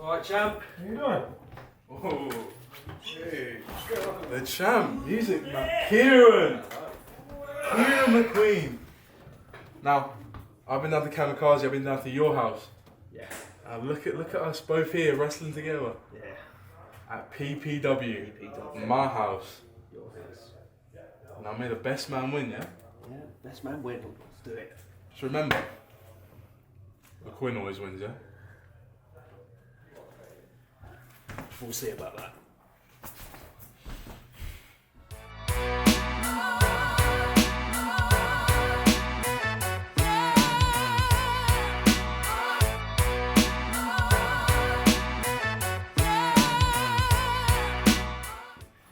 Alright, champ. How you doing? Oh, hey, the champ, music man, Kieran McQueen. Now, I've been down to Kamikaze, I've been down to your house. Yeah. Look at us both here wrestling together. Yeah. At PPW. My house. Your house. Now may the best man win, yeah? Yeah, best man win. Let's do it. Just remember, McQueen always wins, yeah? We'll see about that.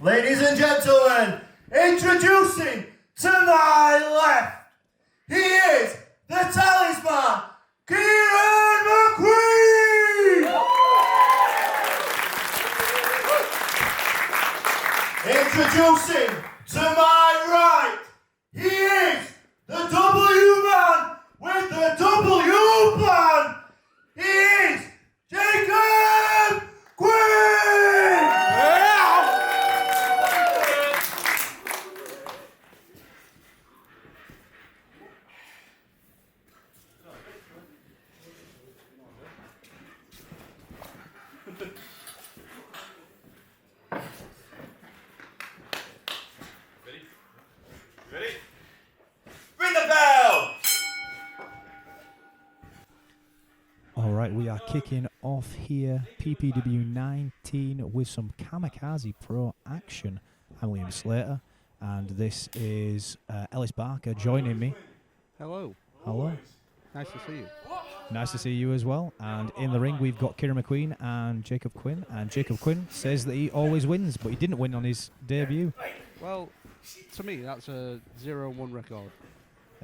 Ladies and gentlemen, introducing to my left, he is the talisman, Kieran McQueen! Introducing to my right, he is the W man with the W plan. He is Jacob Quinn! Ring the bell! Alright, we are kicking off here, PPW19 with some Kamikaze Pro action. I'm Liam Slater, and this is Ellis Barker joining me. Hello. Hello. Nice to see you. Nice to see you as well. And in the ring, we've got Kieran McQueen and Jacob Quinn. And Jacob Quinn says that he always wins, but he didn't win on his debut. Well, to me, that's a 0-1 record.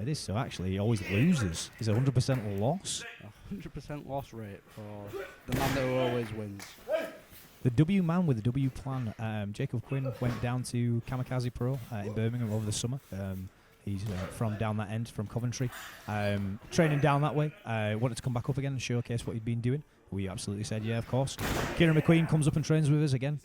It is so, actually. He always loses. He's a 100% loss. 100% loss rate for the man that always wins. The W man with the W plan. Jacob Quinn went down to Kamikaze Pro in Birmingham over the summer. He's from down that end, from Coventry. Training down that way. Wanted to come back up again and showcase what he'd been doing. We absolutely said, yeah, of course. Kieran McQueen comes up and trains with us again.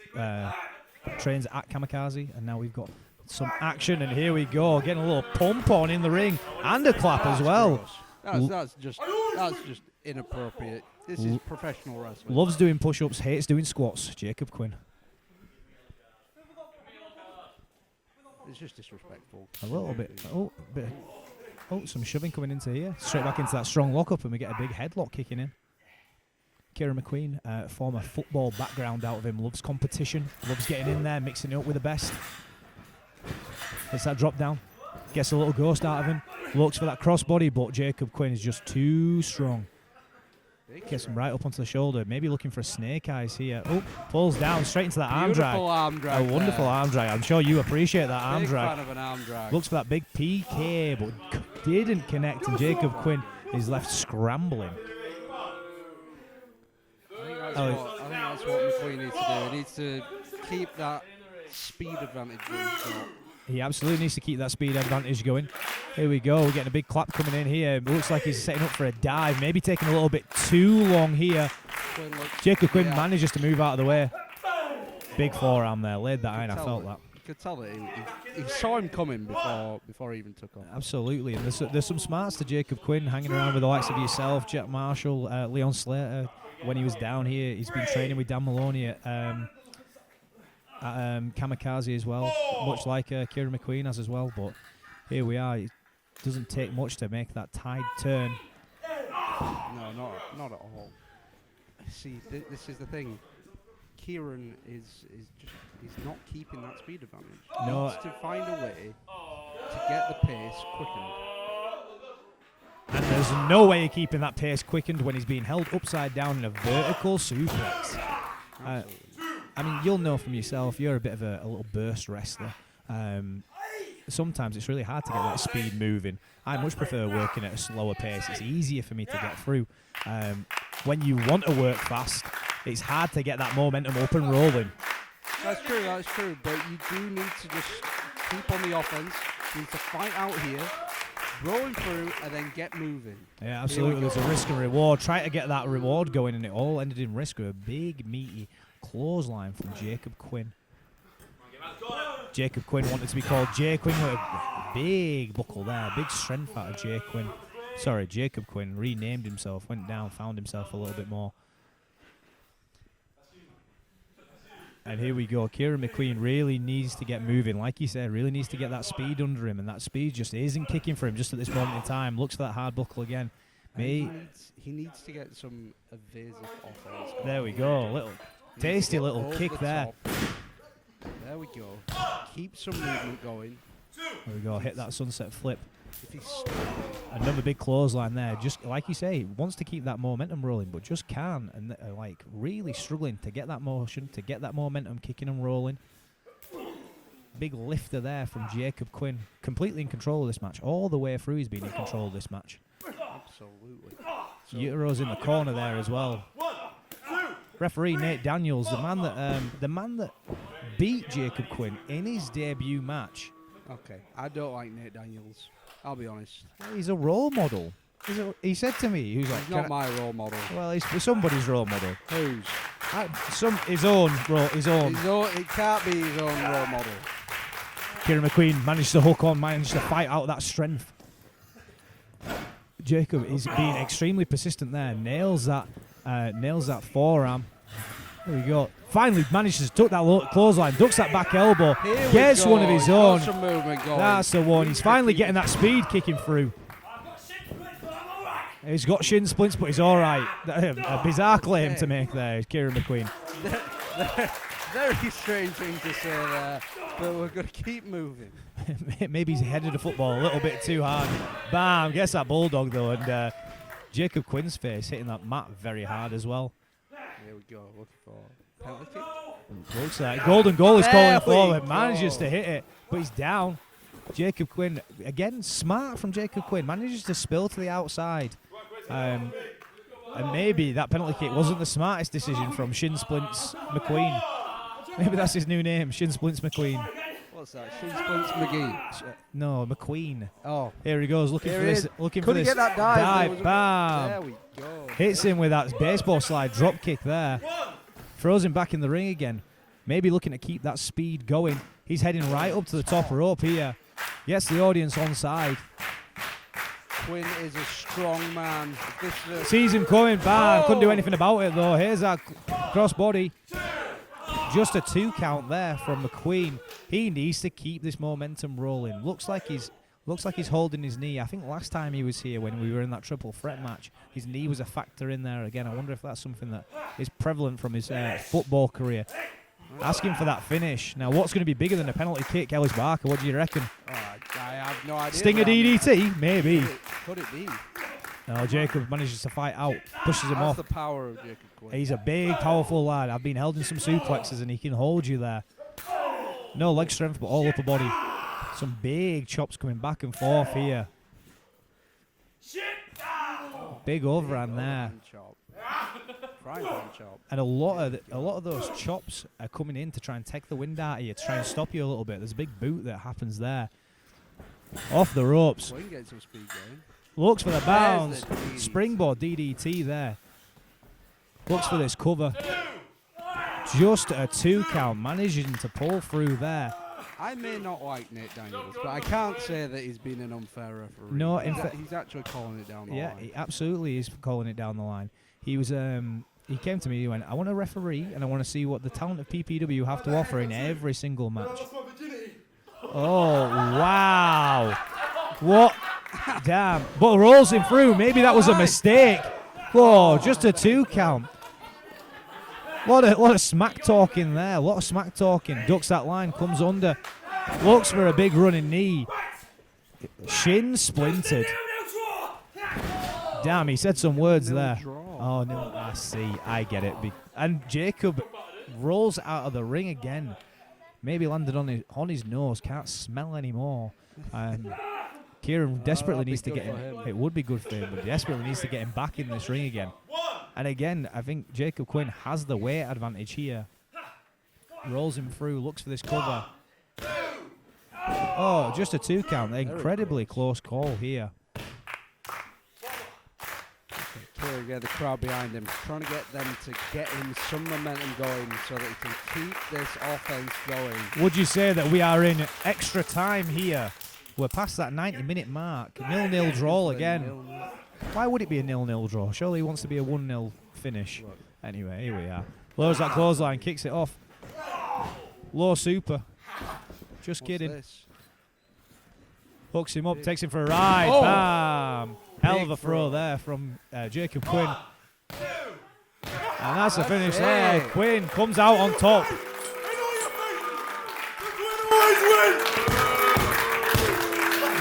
Trains at Kamikaze, and now we've got some action, and here we go. Getting a little pump on in the ring, and a clap as well. That's just inappropriate. This is professional wrestling. Loves doing push-ups, hates doing squats. Jacob Quinn. It's just disrespectful. A little bit. Oh, some shoving coming into here. Straight back into that strong lock-up, and we get a big headlock kicking in. Kieran McQueen, former football background out of him, loves competition, loves getting in there, mixing it up with the best. Hits that drop down, gets a little ghost out of him, looks for that crossbody, but Jacob Quinn is just too strong. Gets him right up onto the shoulder, maybe looking for a snake eyes here. Oh, pulls down straight into that arm drag. Beautiful arm drag. A wonderful arm drag. I'm sure you appreciate that arm Big drag. fan of an arm drag. Looks for that big PK, but didn't connect, and Jacob Quinn is left scrambling. I think that's what McQueen needs to do. He needs to keep that speed advantage going. He absolutely needs to keep that speed advantage going. Here we go. We're getting a big clap coming in here. It looks like he's setting up for a dive. Maybe taking a little bit too long here. Jacob Quinn manages to move out of the way. Big forearm there. Laid that in. I felt that. You could tell that he saw him coming before he even took off. Absolutely. And there's some smarts to Jacob Quinn, hanging around with the likes of yourself, Jack Marshall, Leon Slater. When he was down here, he's been training with Dan Maloney at Kamikaze as well, much like Kieran McQueen has as well. But here we are. It doesn't take much to make that tide turn. No, not at all. See, this is the thing. Kieran is not keeping that speed advantage. No. He needs to find a way to get the pace quickened. And there's no way of keeping that pace quickened when he's being held upside down in a vertical suplex. I mean, you'll know from yourself, you're a bit of a little burst wrestler. Sometimes it's really hard to get that speed moving. I much prefer working at a slower pace. It's easier for me to get through. When you want to work fast, it's hard to get that momentum up and rolling. That's true. But you do need to just keep on the offense. You need to fight out here, roll him through and then get moving. Yeah, absolutely. There's a risk and reward. Try to get that reward going, and it all ended in risk with a big, meaty clothesline from Jacob Quinn. Jacob Quinn wanted to be called J Quinn with a big buckle there. Big strength out of J Quinn. Sorry, Jacob Quinn renamed himself, went down, found himself a little bit more. And here we go. Kieran McQueen really needs to get moving. Like you said, really needs to get that speed under him. And that speed just isn't kicking for him just at this moment in time. Looks for that hard buckle again. He needs to get some evasive offense. There we go. Little tasty little kick there. There we go. Keep some movement going. There we go. Hit that sunset flip. If he's Another big clothesline there. Just like you say, wants to keep that momentum rolling, but just can't. And like really struggling to get that motion, to get that momentum kicking and rolling. Big lifter there from Jacob Quinn. Completely in control of this match. All the way through he's been in control of this match. absolutely. Utero's in the corner there as well. Referee Nate Daniels, the man that beat Jacob Quinn in his debut match. Okay, I don't like Nate Daniels. I'll be honest. He's a role model. He said to me, "He's like, He's not my role model." well, he's somebody's role model. Whose? His own. It can't be his own role model. Kieran McQueen managed to hook on, managed to fight out that strength. Jacob is being extremely persistent there. Nails that forearm. There we go. Finally manages to duck that clothesline, ducks that back elbow, gets one of his own. Some movement going. That's the one. He's finally getting that speed kicking through. He's got shin splints, but he's all right. A bizarre claim to make there, Kieran McQueen. Very strange thing to say there, but we're going to keep moving. Maybe he's headed the football a little bit too hard. Bam, gets that bulldog though, and Jacob Quinn's face hitting that mat very hard as well. Here we go, looking for penalty kick. Looks like golden goal is calling forward, go. manages to hit it, but he's down. Jacob Quinn, again, smart from Jacob Quinn, manages to spill to the outside. And maybe that penalty kick wasn't the smartest decision from Shin Splints McQueen. Maybe that's his new name, Shin Splints McQueen. What's that? Shin Splints McGee? No, McQueen. Oh. Here he goes, looking Here for he this. is. Looking Couldn't for this. get that dive. Bam. There we go. Hits him with that baseball slide drop kick there. Throws him back in the ring again. Maybe looking to keep that speed going. He's heading right up to the top rope here. Gets the audience on side. Quinn is a strong man. Sees him coming. Bam. Couldn't do anything about it though. Here's that crossbody. Just a 2 count there from McQueen. He needs to keep this momentum rolling. Looks like he's holding his knee. I think last time he was here when we were in that triple threat match, his knee was a factor in there again. I wonder if that's something that is prevalent from his football career. Asking for that finish. Now, what's going to be bigger than a penalty kick, Ellis Barker? What do you reckon? I have no idea. Stinger DDT? Maybe. Could it be? No, Jacob manages to fight out, pushes him off. That's the power of Jacob Quinn. He's a big, powerful lad. I've been held in some suplexes and he can hold you there. No leg strength, but all upper body. Some big chops coming back and forth here. Big overhand there. Frying pan chop. And a lot of those chops are coming in to try and take the wind out of you, to try and stop you a little bit. There's a big boot that happens there. Off the ropes. Quinn getting some speed going. Looks for the bounce. There's the DDT. Springboard DDT there. Looks for this cover. Just a 2 count, managing to pull through there. I may not like Nate Daniels, but I can't say that he's been an unfair referee. No, he's actually calling it down the Yeah, line. he absolutely is calling it down the line. He was he came to me, he went, I want a referee and I want to see what the talent of PPW have to offer in every single match. Oh, wow. What? Damn. But rolls him through. Maybe that was a mistake. Whoa, just a 2 count. Lot of smack talking there. A lot of smack talking. Ducks that line, comes under. Looks for a big running knee. Shin splintered. Damn, he said some words there. Oh, no, I see. I get it. And Jacob rolls out of the ring again. Maybe landed on his nose. Can't smell anymore. Kieran desperately needs to get him. It would be good for him, but desperately needs to get him back in this ring again. And again, I think Jacob Quinn has the weight advantage here. Rolls him through, looks for this cover. Oh, just a 2 count. Incredibly close call here. Here again, the crowd behind him, trying to get them to get him some momentum going so that he can keep this offense going. Would you say that we are in extra time here? We're past that 90-minute mark. 0-0 draw again. Why would it be a 0-0 draw? Surely he wants to be a 1-0 finish. Anyway, here we are. Lowers that clothesline, kicks it off. Low super. Just kidding. This? Hooks him up, takes him for a ride. Oh. Bam! Hell of a throw there from Jacob Quinn. And that's the finish there. Quinn comes out on top.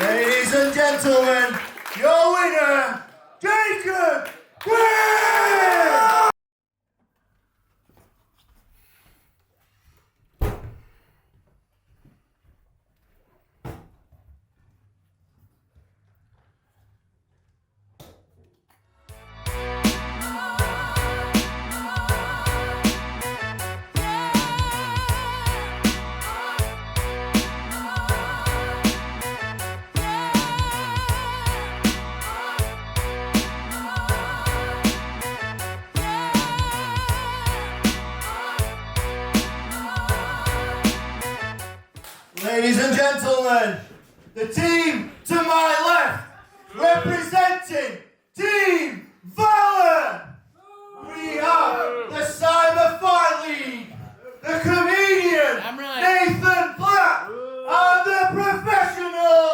Ladies and gentlemen, your winner, Jacob Quinn! Ladies and gentlemen, the team to my left, representing Team Valor, we have the Cyber Fight League, the comedian Nathan Black, and the professional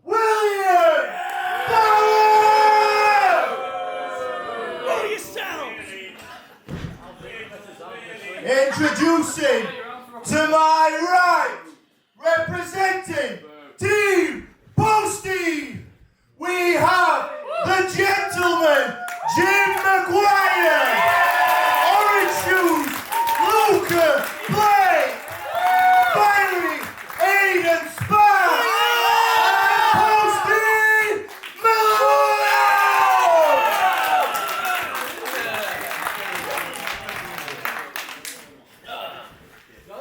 William Valor! Know yourself! Introducing to my right, representing Team Posty, we have the gentleman Jim McGuire, Orange Shoes, Luca Blake, Barry Aiden Spar, and Posty Miller!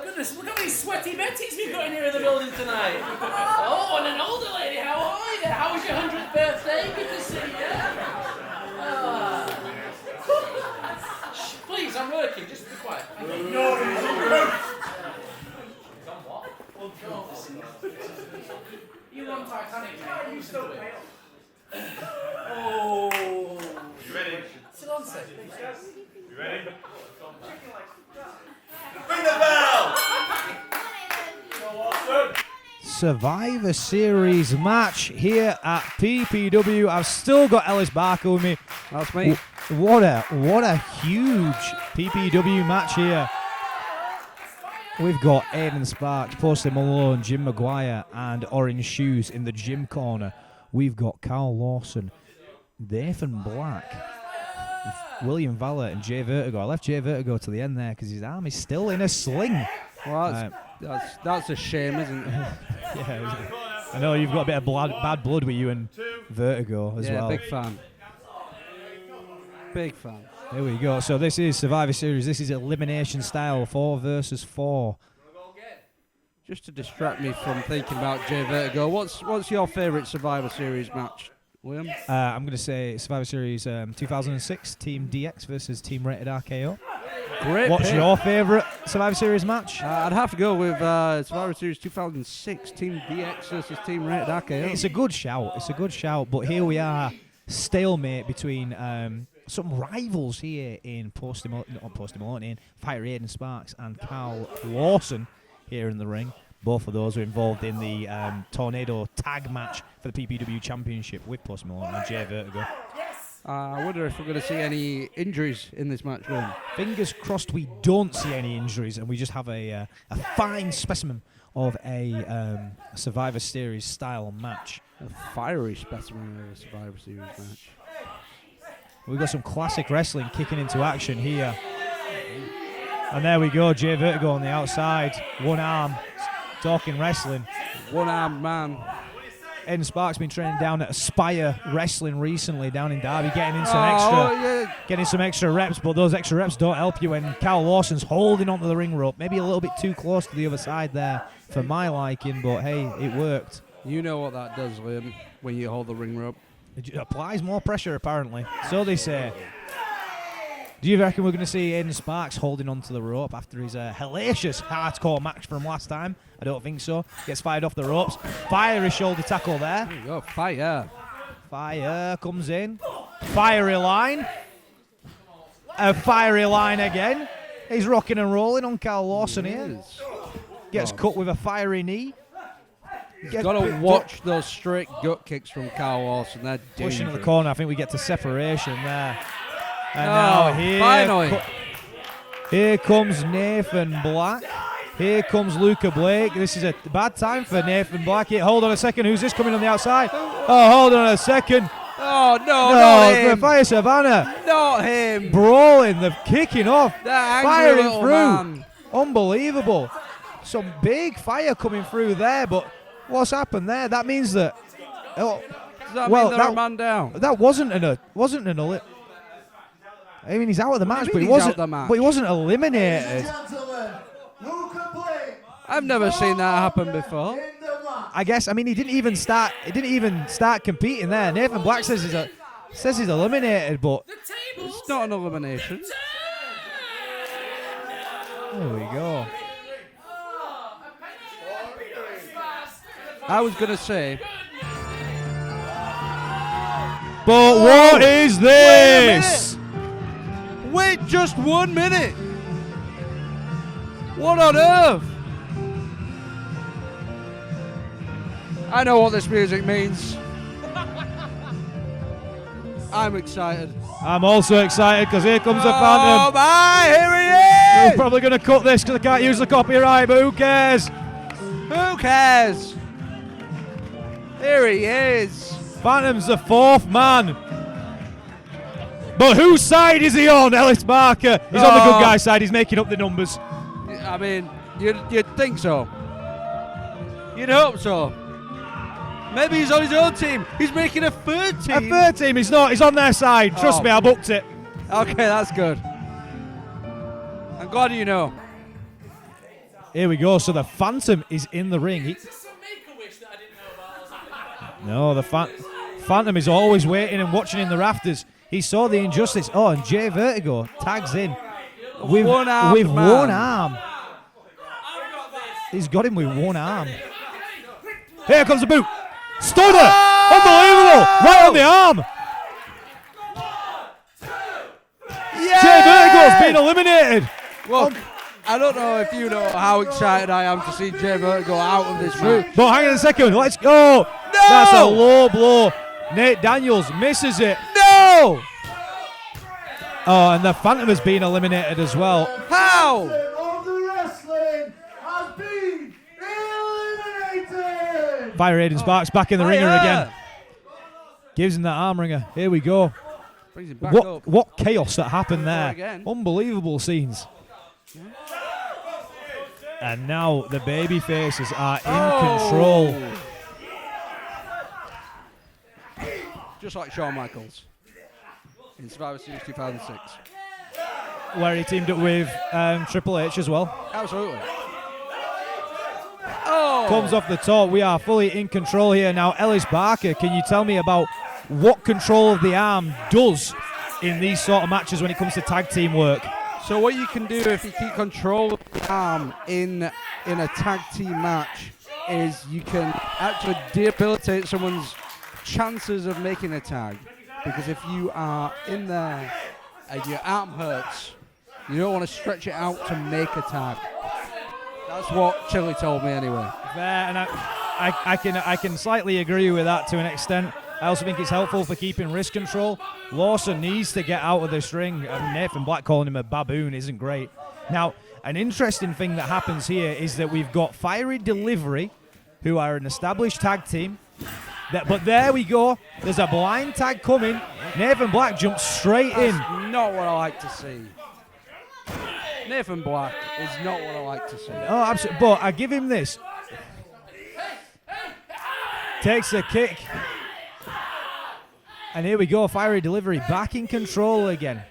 Goodness, look how many sweaty Betties we've got in here in the building tonight. Oh, and an older lady, how are you? How was your 100th birthday? Good to see you. Shh, please, I'm working. Just be quiet. You on Titanic, mate. Listen to it. Oh. You ready? Sit on, Sid. You ready? Ring the bell! Survivor Series match here at PPW. I've still got Ellis Barker with me. That's me. What a huge PPW match here. We've got Aiden Sparks, Posty Malone, Jim McGuire, and Orange Shoes in the gym corner. We've got Carl Lawson, Nathan Black, William Valor, and Jay Vertigo. I left Jay Vertigo to the end there because his arm is still in a sling. Well, that's a shame, isn't it? Yeah, I know you've got a bit of bad blood with you and Vertigo as well. Yeah, big fan. Big fan. There we go. So this is Survivor Series. This is elimination style, 4 versus 4. Just to distract me from thinking about Jay Vertigo, what's your favourite Survivor Series match, William? I'm going to say Survivor Series 2006, Team DX versus Team Rated RKO. Great. What's pick. your favourite Survivor Series match? I'd have to go with Survivor Series 2006, Team DX versus Team Rated RKO. It's a good shout. It's a good shout. But here we are, stalemate between some rivals here in in Fire Aiden Sparks and Carl Lawson here in the ring. Both of those are involved in the Tornado tag match for the PPW Championship with Posty Malone and Jay Vertigo. I wonder if we're going to see any injuries in this match, William. Fingers crossed we don't see any injuries and we just have a fine specimen of a Survivor Series style match. A fiery specimen of a Survivor Series match. We've got some classic wrestling kicking into action here. And there we go, Jay Vertigo on the outside. One arm, talking wrestling. One-armed man. Aiden Sparks been training down at Aspire Wrestling recently down in Derby, getting in some extra reps, but those extra reps don't help you when Carl Lawson's holding onto the ring rope. Maybe a little bit too close to the other side there for my liking, but hey, it worked. You know what that does, Liam, when you hold the ring rope. It applies more pressure, apparently. So they say. Do you reckon we're going to see Aiden Sparks holding onto the rope after his hellacious hardcore match from last time? I don't think so. Gets fired off the ropes. Fiery shoulder tackle there. There you go, fire. Fire comes in. Fiery line. A fiery line again. He's rocking and rolling on Carl Lawson here. Gets cut with a fiery knee. Got to watch those straight gut kicks from Carl Lawson. They're dangerous. Pushing to the corner. I think we get to separation there. And finally. Here comes Nathan Black. Here comes Luca Blake. This is a bad time for Nathan Black. Hold on a second. Who's this coming on the outside? Oh, hold on a second. Oh, no, not him. Fire Savannah. Not him. Brawling. They're kicking off. Firing through. Man. Unbelievable. Some big fire coming through there, but what's happened there? That means that... Does that mean they're a man down? That wasn't an I mean, he's out of the match, but he wasn't eliminated. I've never seen that happen before. I guess. I mean, he didn't even start competing there. Nathan Black says he's eliminated, but it's not an elimination. There we go. I was gonna say. But what is this? Wait just 1 minute. What on earth? I know what this music means. I'm excited. I'm also excited because here comes the Oh Phantom. my, here he is! We're probably going to cut this because I can't use the copyright, but who cares? Who cares? Here he is. Phantom's the fourth man. But whose side is he on, Ellis Barker? He's on the good guy's side. He's making up the numbers. I mean, you'd think so. You'd hope so. Maybe he's on his own team. He's making a third team. A third team. He's not. He's on their side. Trust me, I booked it. Okay, that's good. I'm glad you know. Here we go. So the Phantom is in the ring. No, the Phantom is always waiting and watching in the rafters. He saw the injustice. Oh, and Jay Vertigo tags in with one arm. He's got him with one arm. Here comes the boot. Stunner! Unbelievable! Right on the arm. Jay Vertigo's been eliminated. Well, I don't know if you know how excited I am to see Jay Vertigo out of this match. But hang on a second. Let's go. No! That's a low blow. Nate Daniels misses it. No! Oh, and the Phantom has been eliminated as well. How? Fire Aiden Sparks back in the ringer again. Gives him that arm ringer. Here we go. Brings him back up. What chaos that happened there. Again. Unbelievable scenes. Yeah. And now the baby faces are in control. Just like Shawn Michaels in Survivor Series 2006. Where he teamed up with Triple H as well. Absolutely. Oh! Comes off the top. We are fully in control here now. Ellis Barker, can you tell me about what control of the arm does in these sort of matches when it comes to tag team work? So what you can do if you keep control of the arm in a tag team match is you can actually debilitate someone's chances of making a tag. Because if you are in there and your arm hurts, you don't want to stretch it out to make a tag. That's what Chili told me anyway. Fair, and I can slightly agree with that to an extent. I also think it's helpful for keeping wrist control. Lawson needs to get out of this ring. Nathan Black calling him a baboon isn't great. Now, an interesting thing that happens here is that we've got Fiery Delivery, who are an established tag team. But there we go. There's a blind tag coming. Nathan Black jumps straight in. That's not what I like to see. Nathan Black is not what I like to see. Oh, absolutely. But I give him this. takes a kick. And here we go, fiery delivery, back in control again.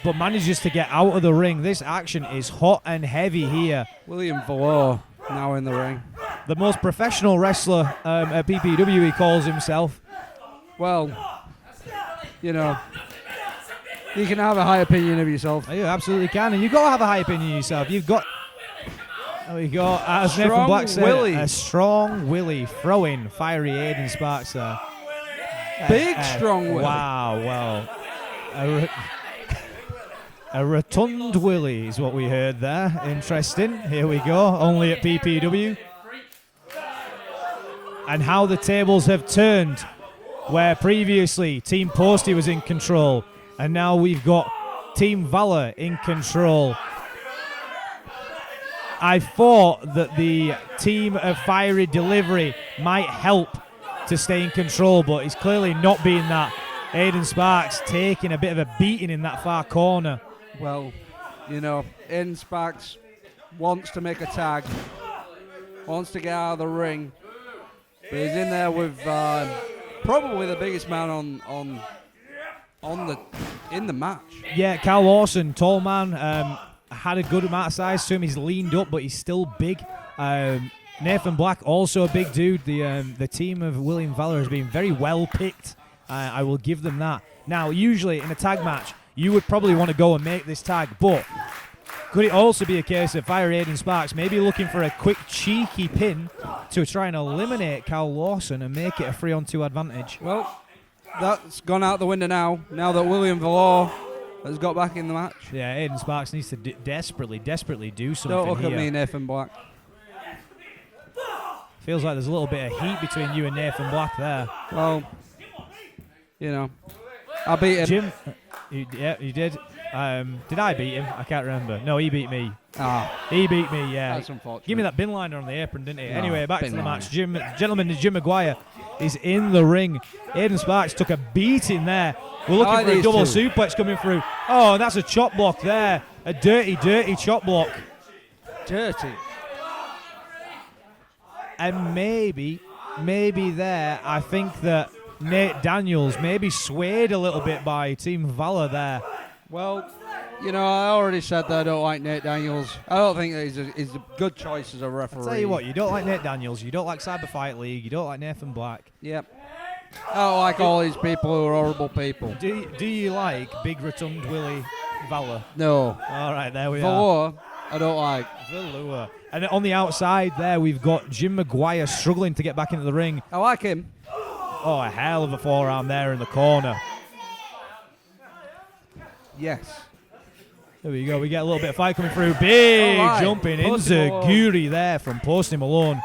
But manages to get out of the ring. This action is hot and heavy here. William Valor now in the ring. The most professional wrestler at PPW, he calls himself. Well, you know, you can have a high opinion of yourself. You absolutely can, and you've got to have a high opinion of yourself. You've got, there we go, as Nathan Strong Black said, Willie. a strong Willie throwing fiery Aiden Sparks there. Big strong Willie. Wow, well. A rotund Willie is what we heard there. Interesting. Here we go, only at PPW. And how the tables have turned, where previously Team Posty was in control, and now we've got Team Valor in control. I thought that the team of Fiery Delivery might help to stay in control, but it's clearly not being that. Aiden Sparks taking a bit of a beating in that far corner. Well, you know, Aiden Sparks wants to make a tag, wants to get out of the ring, but he's in there with probably the biggest man in the match. Yeah, Cal Lawson, tall man, had a good amount of size to him. He's leaned up, but he's still big. Nathan Black, also a big dude. The team of William Valor has been very well picked. I will give them that. Now, usually in a tag match, you would probably want to go and make this tag, but could it also be a case of Fire Aiden Sparks maybe looking for a quick, cheeky pin to try and eliminate Cal Lawson and make it a 3-on-2 advantage? Well, that's gone out the window now that William Valor has got back in the match. Yeah, Aiden Sparks needs to desperately do something. Don't look here. at me, Nathan Black. Feels like there's a little bit of heat between you and Nathan Black there. Well, you know, I beat him. Jim, you did. Did I beat him? I can't remember. No, he beat me. He beat me, yeah. That's unfortunate. Give me that bin liner on the apron, didn't he? No, Anyway, back to bin the liner. match. Gentleman, Jim Maguire is in the ring. Aiden Sparks took a beating there. We're looking for a double suplex coming through. Oh, and that's a chop block there. A dirty chop block. Dirty. And maybe there, I think that Nate Daniels maybe swayed a little bit by Team Valor there. Well, you know, I already said that I don't like Nate Daniels. I don't think that he's a good choice as a referee. I'll tell you what, you don't like Nate Daniels, you don't like Cyber Fight League, you don't like Nathan Black. Yep. I don't like all these people who are horrible people. Do you like Big Rotund Willie Valor? No. All right, there we are. Valor, I don't like. Valor. And on the outside there, we've got Jim Maguire struggling to get back into the ring. I like him. Oh, a hell of a forearm there in the corner. Yes. There we go. We get a little bit of fight coming through. Big jumping Inzaguri there from Posty Malone.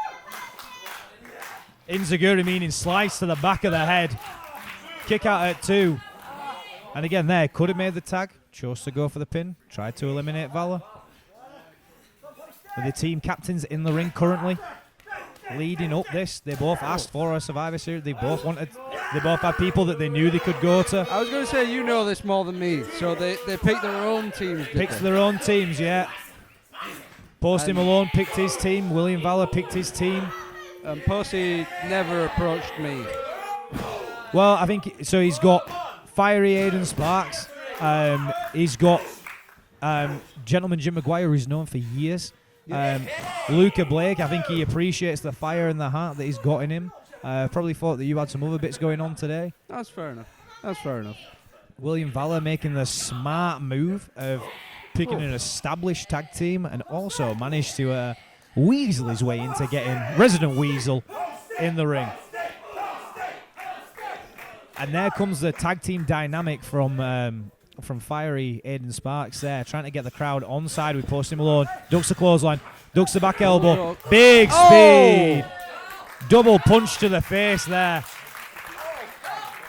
Inzaguri meaning slice to the back of the head. Kick out at 2. And again there, could have made the tag. Chose to go for the pin. Tried to eliminate Valor. With the team captains in the ring currently. Leading up this, they both asked for a Survivor Series. They both had people that they knew they could go to. I was going to say, you know this more than me. So they picked their own teams. Picked their own teams, yeah. Posty Malone picked his team. William Valor picked his team. And Posty never approached me. Well, I think so. He's got Fiery Aiden Sparks. He's got Gentleman Jim Maguire, who's known for years. Luca Blake, I think he appreciates the fire and the heart that he's got in him. Probably thought that you had some other bits going on today. That's fair enough. William Valor making the smart move of picking an established tag team and also managed to weasel his way into getting Resident Weasel in the ring. And there comes the tag team dynamic from Fiery Aiden Sparks there, trying to get the crowd on side with Posty Malone. Ducks the clothesline, ducks the back elbow. Big speed. Double punch to the face there.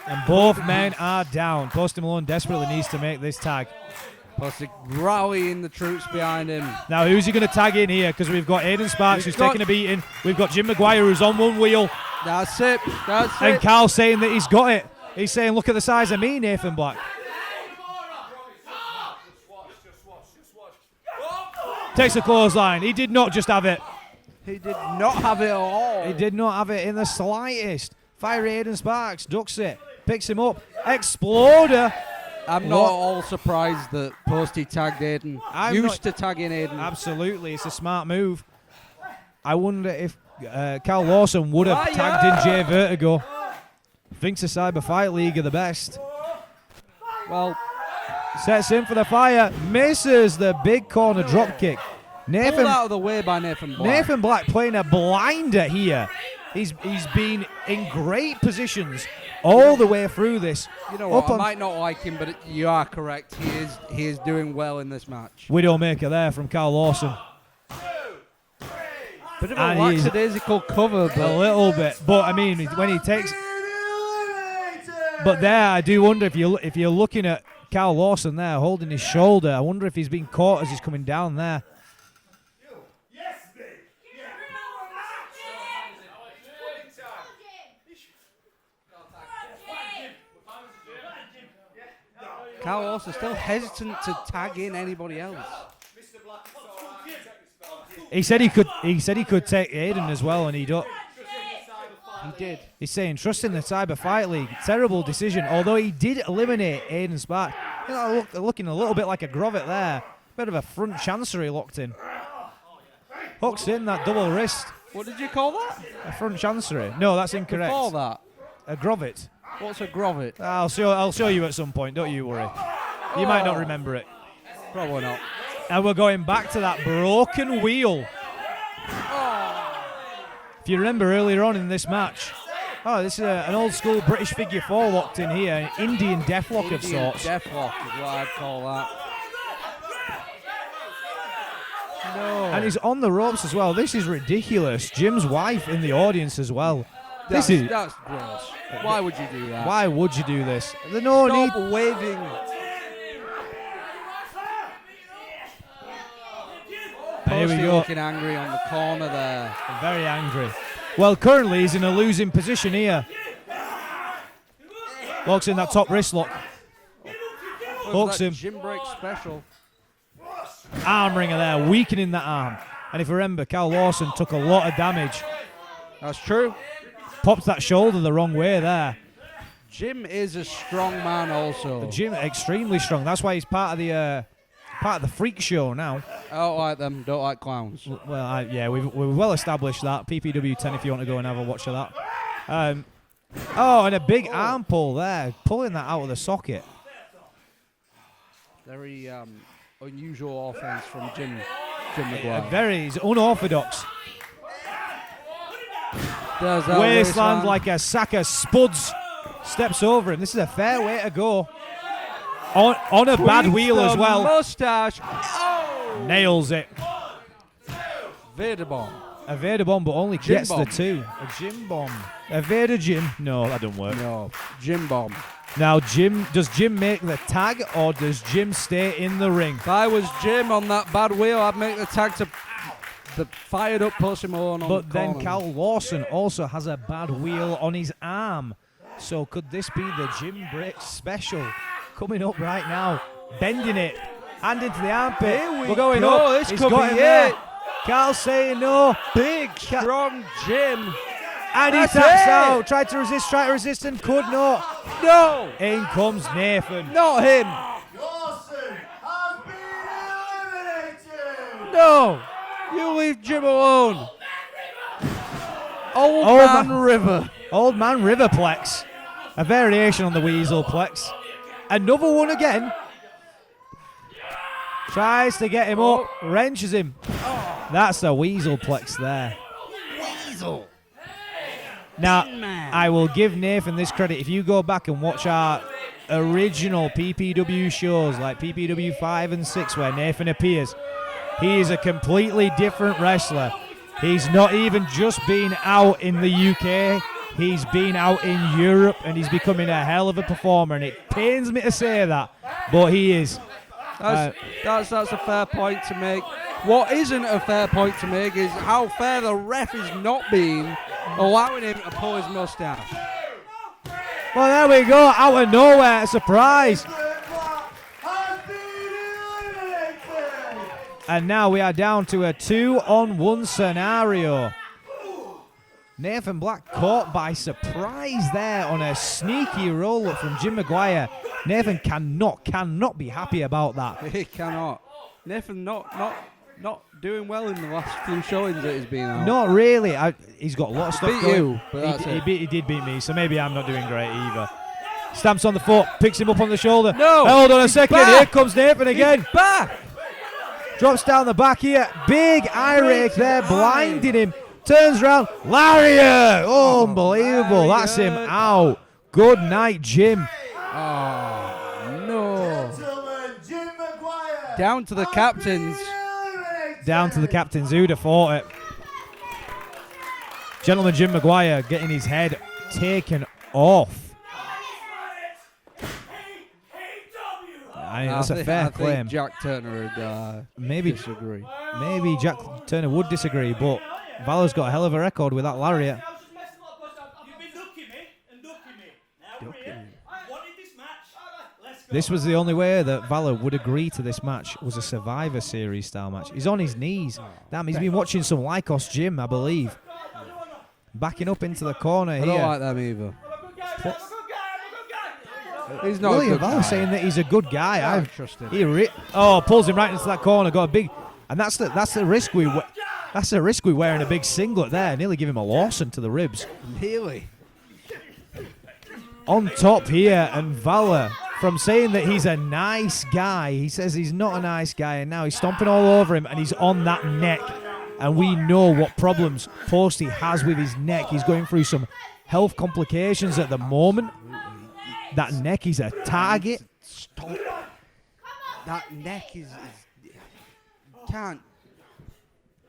And both men are down. Posty Malone desperately needs to make this tag. Posty rallying the troops behind him. Now, who's he going to tag in here? Because we've got Aiden Sparks, who's taking a beating. We've got Jim Maguire, who's on one wheel. That's it. And Carl saying that he's got it. He's saying, look at the size of me, Nathan Black. Takes a clothesline. He did not just have it. He did not have it at all. He did not have it in the slightest. Fiery Aiden Sparks ducks it, picks him up. Exploder. I'm not all surprised that Posty tagged Aiden. Used to tagging Aiden. Absolutely, it's a smart move. I wonder if Cal Lawson would have tagged in Jay Vertigo. Thinks the Cyber Fight League are the best. Well, sets in for the fire, misses the big corner drop kick. pulled out of the way by Nathan Black. Nathan Black playing a blinder here. He's been in great positions all the way through this. You know what? I might not like him, but you are correct. He is doing well in this match. Widowmaker there from Cal Lawson. Bit of a lackadaisical cover, but a little bit. But I mean, when he takes. But there, I do wonder if you're looking at Cal Lawson there holding his shoulder. I wonder if he's being caught as he's coming down there. Cal Lawson still hesitant to tag in anybody else. He said he could take Aiden as well, and he don't. He did. He's saying trust in the Cyber Fight League. Terrible decision. Although he did eliminate Aiden Spark. Looking a little bit like a Grovet there. Bit of a front chancery locked in. Hooks in that double wrist. What did you call that? A front chancery. No, that's incorrect. Before that? A Grovet. What's a Grovet? I'll show you at some point. Don't you worry. You might not remember it. Probably not. And we're going back to that broken wheel. If you remember earlier on in this match, this is an old school British figure four locked in here, an Indian deathlock of sorts. Deathlock is what I'd call that. No. And he's on the ropes as well. This is ridiculous. Jim's wife in the audience as well. That's gross. Why would you do that? Why would you do this? There's no need. Stop waving. Here we go. Looking angry on the corner there. Very angry. Well, currently he's in a losing position here. Locks in that top wrist lock. Hooks him. Gym break special. Arm ringer there, weakening that arm. And if you remember, Cal Lawson took a lot of damage. That's true. Popped that shoulder the wrong way there. Jim is a strong man also. Jim extremely strong. That's why he's part of the freak show now. I don't like them. Don't like clowns. Well, we've well established that. PPW10 if you want to go and have a watch of that. And a big arm pull there, pulling that out of the socket. Very unusual offense from Jim McGuire. Very unorthodox. Wasteland like a sack of spuds. Steps over him. This is a fair way to go. On a bad wheel as well. Mustache. Nails it. Vader bomb. A Vader bomb, but only Jim gets bomb. the two. A Jim bomb. A Vader Jim. No, that don't work. No, Jim bomb. Now, does Jim make the tag or does Jim stay in the ring? If I was Jim on that bad wheel, I'd make the tag to the fired up Pussy Malone on But the then corner. Cal Lawson also has a bad wheel on his arm. So could this be the Jim Break special? Coming up right now. Bending it. Hand into the armpit. We're going go. up. This He's could got be him there. it. Cal's saying no. Big, strong Jim. And he That's taps it. out. Tried to resist and could not. No. In comes Nathan. Not him. Lawson has been eliminated. No. You leave Jim alone. Old Man River. Old Man Riverplex. A variation on the Weaselplex. Another one again. Tries to get him up. Wrenches him. That's a Weaselplex there. Weasel. Now, I will give Nathan this credit. If you go back and watch our original PPW shows, like PPW 5 and 6, where Nathan appears, he is a completely different wrestler. He's not even just been out in the UK. He's been out in Europe, and he's becoming a hell of a performer. And it pains me to say that, but he is. That's a fair point to make. What isn't a fair point to make is how fair the ref is not being, allowing him to pull his mustache. Well, there we go, out of nowhere, a surprise. And now we are down to a 2-on-1 scenario. Nathan Black caught by surprise there on a sneaky roll-up from Jim Maguire. Nathan cannot be happy about that. He cannot. Nathan not doing well in the last few showings that he's been out. Not really. He's got a lot of stuff Beat going. you, but that's it. He did beat me, so maybe I'm not doing great either. Stamps on the foot, picks him up on the shoulder. No! Hold on a second. back. Here comes Nathan again. He's back! Drops down the back here. Big eye rake there, blinding him. Turns round. Lariat! Oh, unbelievable. That's him out. Good night, Jim. Oh, no. Gentlemen, Jim Maguire. Down to the captains. Down to the captains. Who'd have thought it? Gentleman Jim Maguire getting his head taken off. That's a fair claim. I think Jack Turner would Maybe disagree. Maybe Jack Turner would disagree, but Valor's got a hell of a record with that lariat. You've been ducking me and ducking me. Now we're here. I wanted this match. Let's go. This was the only way that Valor would agree to this match, was a Survivor Series style match. He's on his knees. Damn, he's been watching some Lycos Gym, I believe. Backing up into the corner I here. don't like them either. He's not William a good Valor guy. saying that he's a good guy. I trust him. Pulls him right into that corner. Got a big, and that's the risk we. That's the risk we wearing a big singlet there. Nearly give him a Lawson to the ribs. Really? On top here, and Valor, from saying that he's a nice guy, he says he's not a nice guy, and now he's stomping all over him, and he's on that neck. And we know what problems Posty has with his neck. He's going through some health complications at the moment. That neck is a target. Stop. That neck is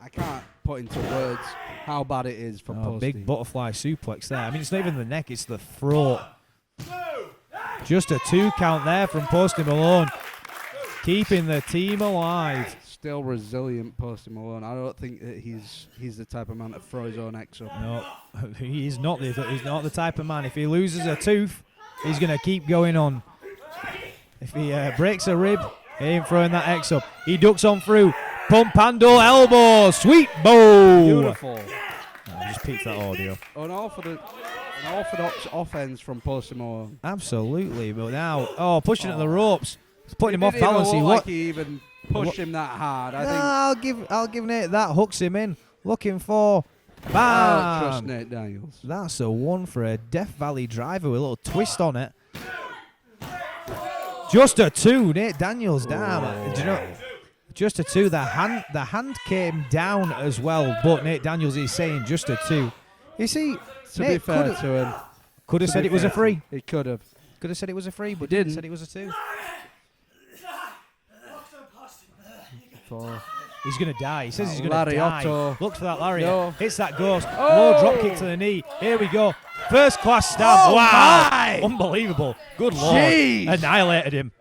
I can't put into words how bad it is for Posty. Big butterfly suplex there. I mean, it's not even the neck, it's the throat. Just a 2 count there from Posty Malone. Keeping the team alive. Still resilient, Posty Malone. I don't think that he's the type of man to throw his own ex up. No, he's not the type of man. If he loses a tooth, he's going to keep going on. If he breaks a rib, he ain't throwing that X up. He ducks on through. Pump handle, elbow, sweet bow. Beautiful. I just peaked that audio. Unorthodox offense from Posty Malone. Absolutely, but now, pushing at the ropes. It's putting him off Didn't even balance. look like he even pushed him that hard. I think I'll give Nate that. Hooks him in. Looking for. I Bam! don't trust Nate Daniels. That's a one for a Death Valley driver with a little twist on it. Just a 2. Nate Daniels down. Do you know? Just a 2. The hand came down as well, but Nate Daniels is saying just a 2. You see, To be fair to him, could have said it was a 3. he could have. Could have said it was a 3, but Didn't. said it was a 2. For He's going to die. He says he's going to die. Lariotto. Looks for that lariat. No. Hits that ghost. Oh. Low drop kick to the knee. Here we go. First class stab. Oh Wow. my. Unbelievable. Good lord. Jeez. Annihilated him.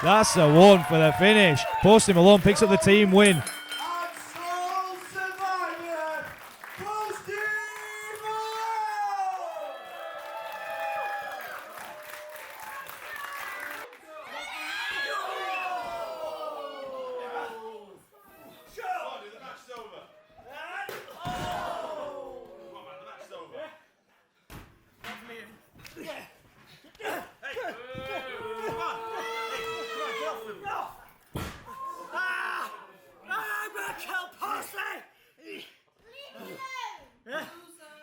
That's a 1 for the finish. Posty Malone picks up the team win. And sole survivor, Posty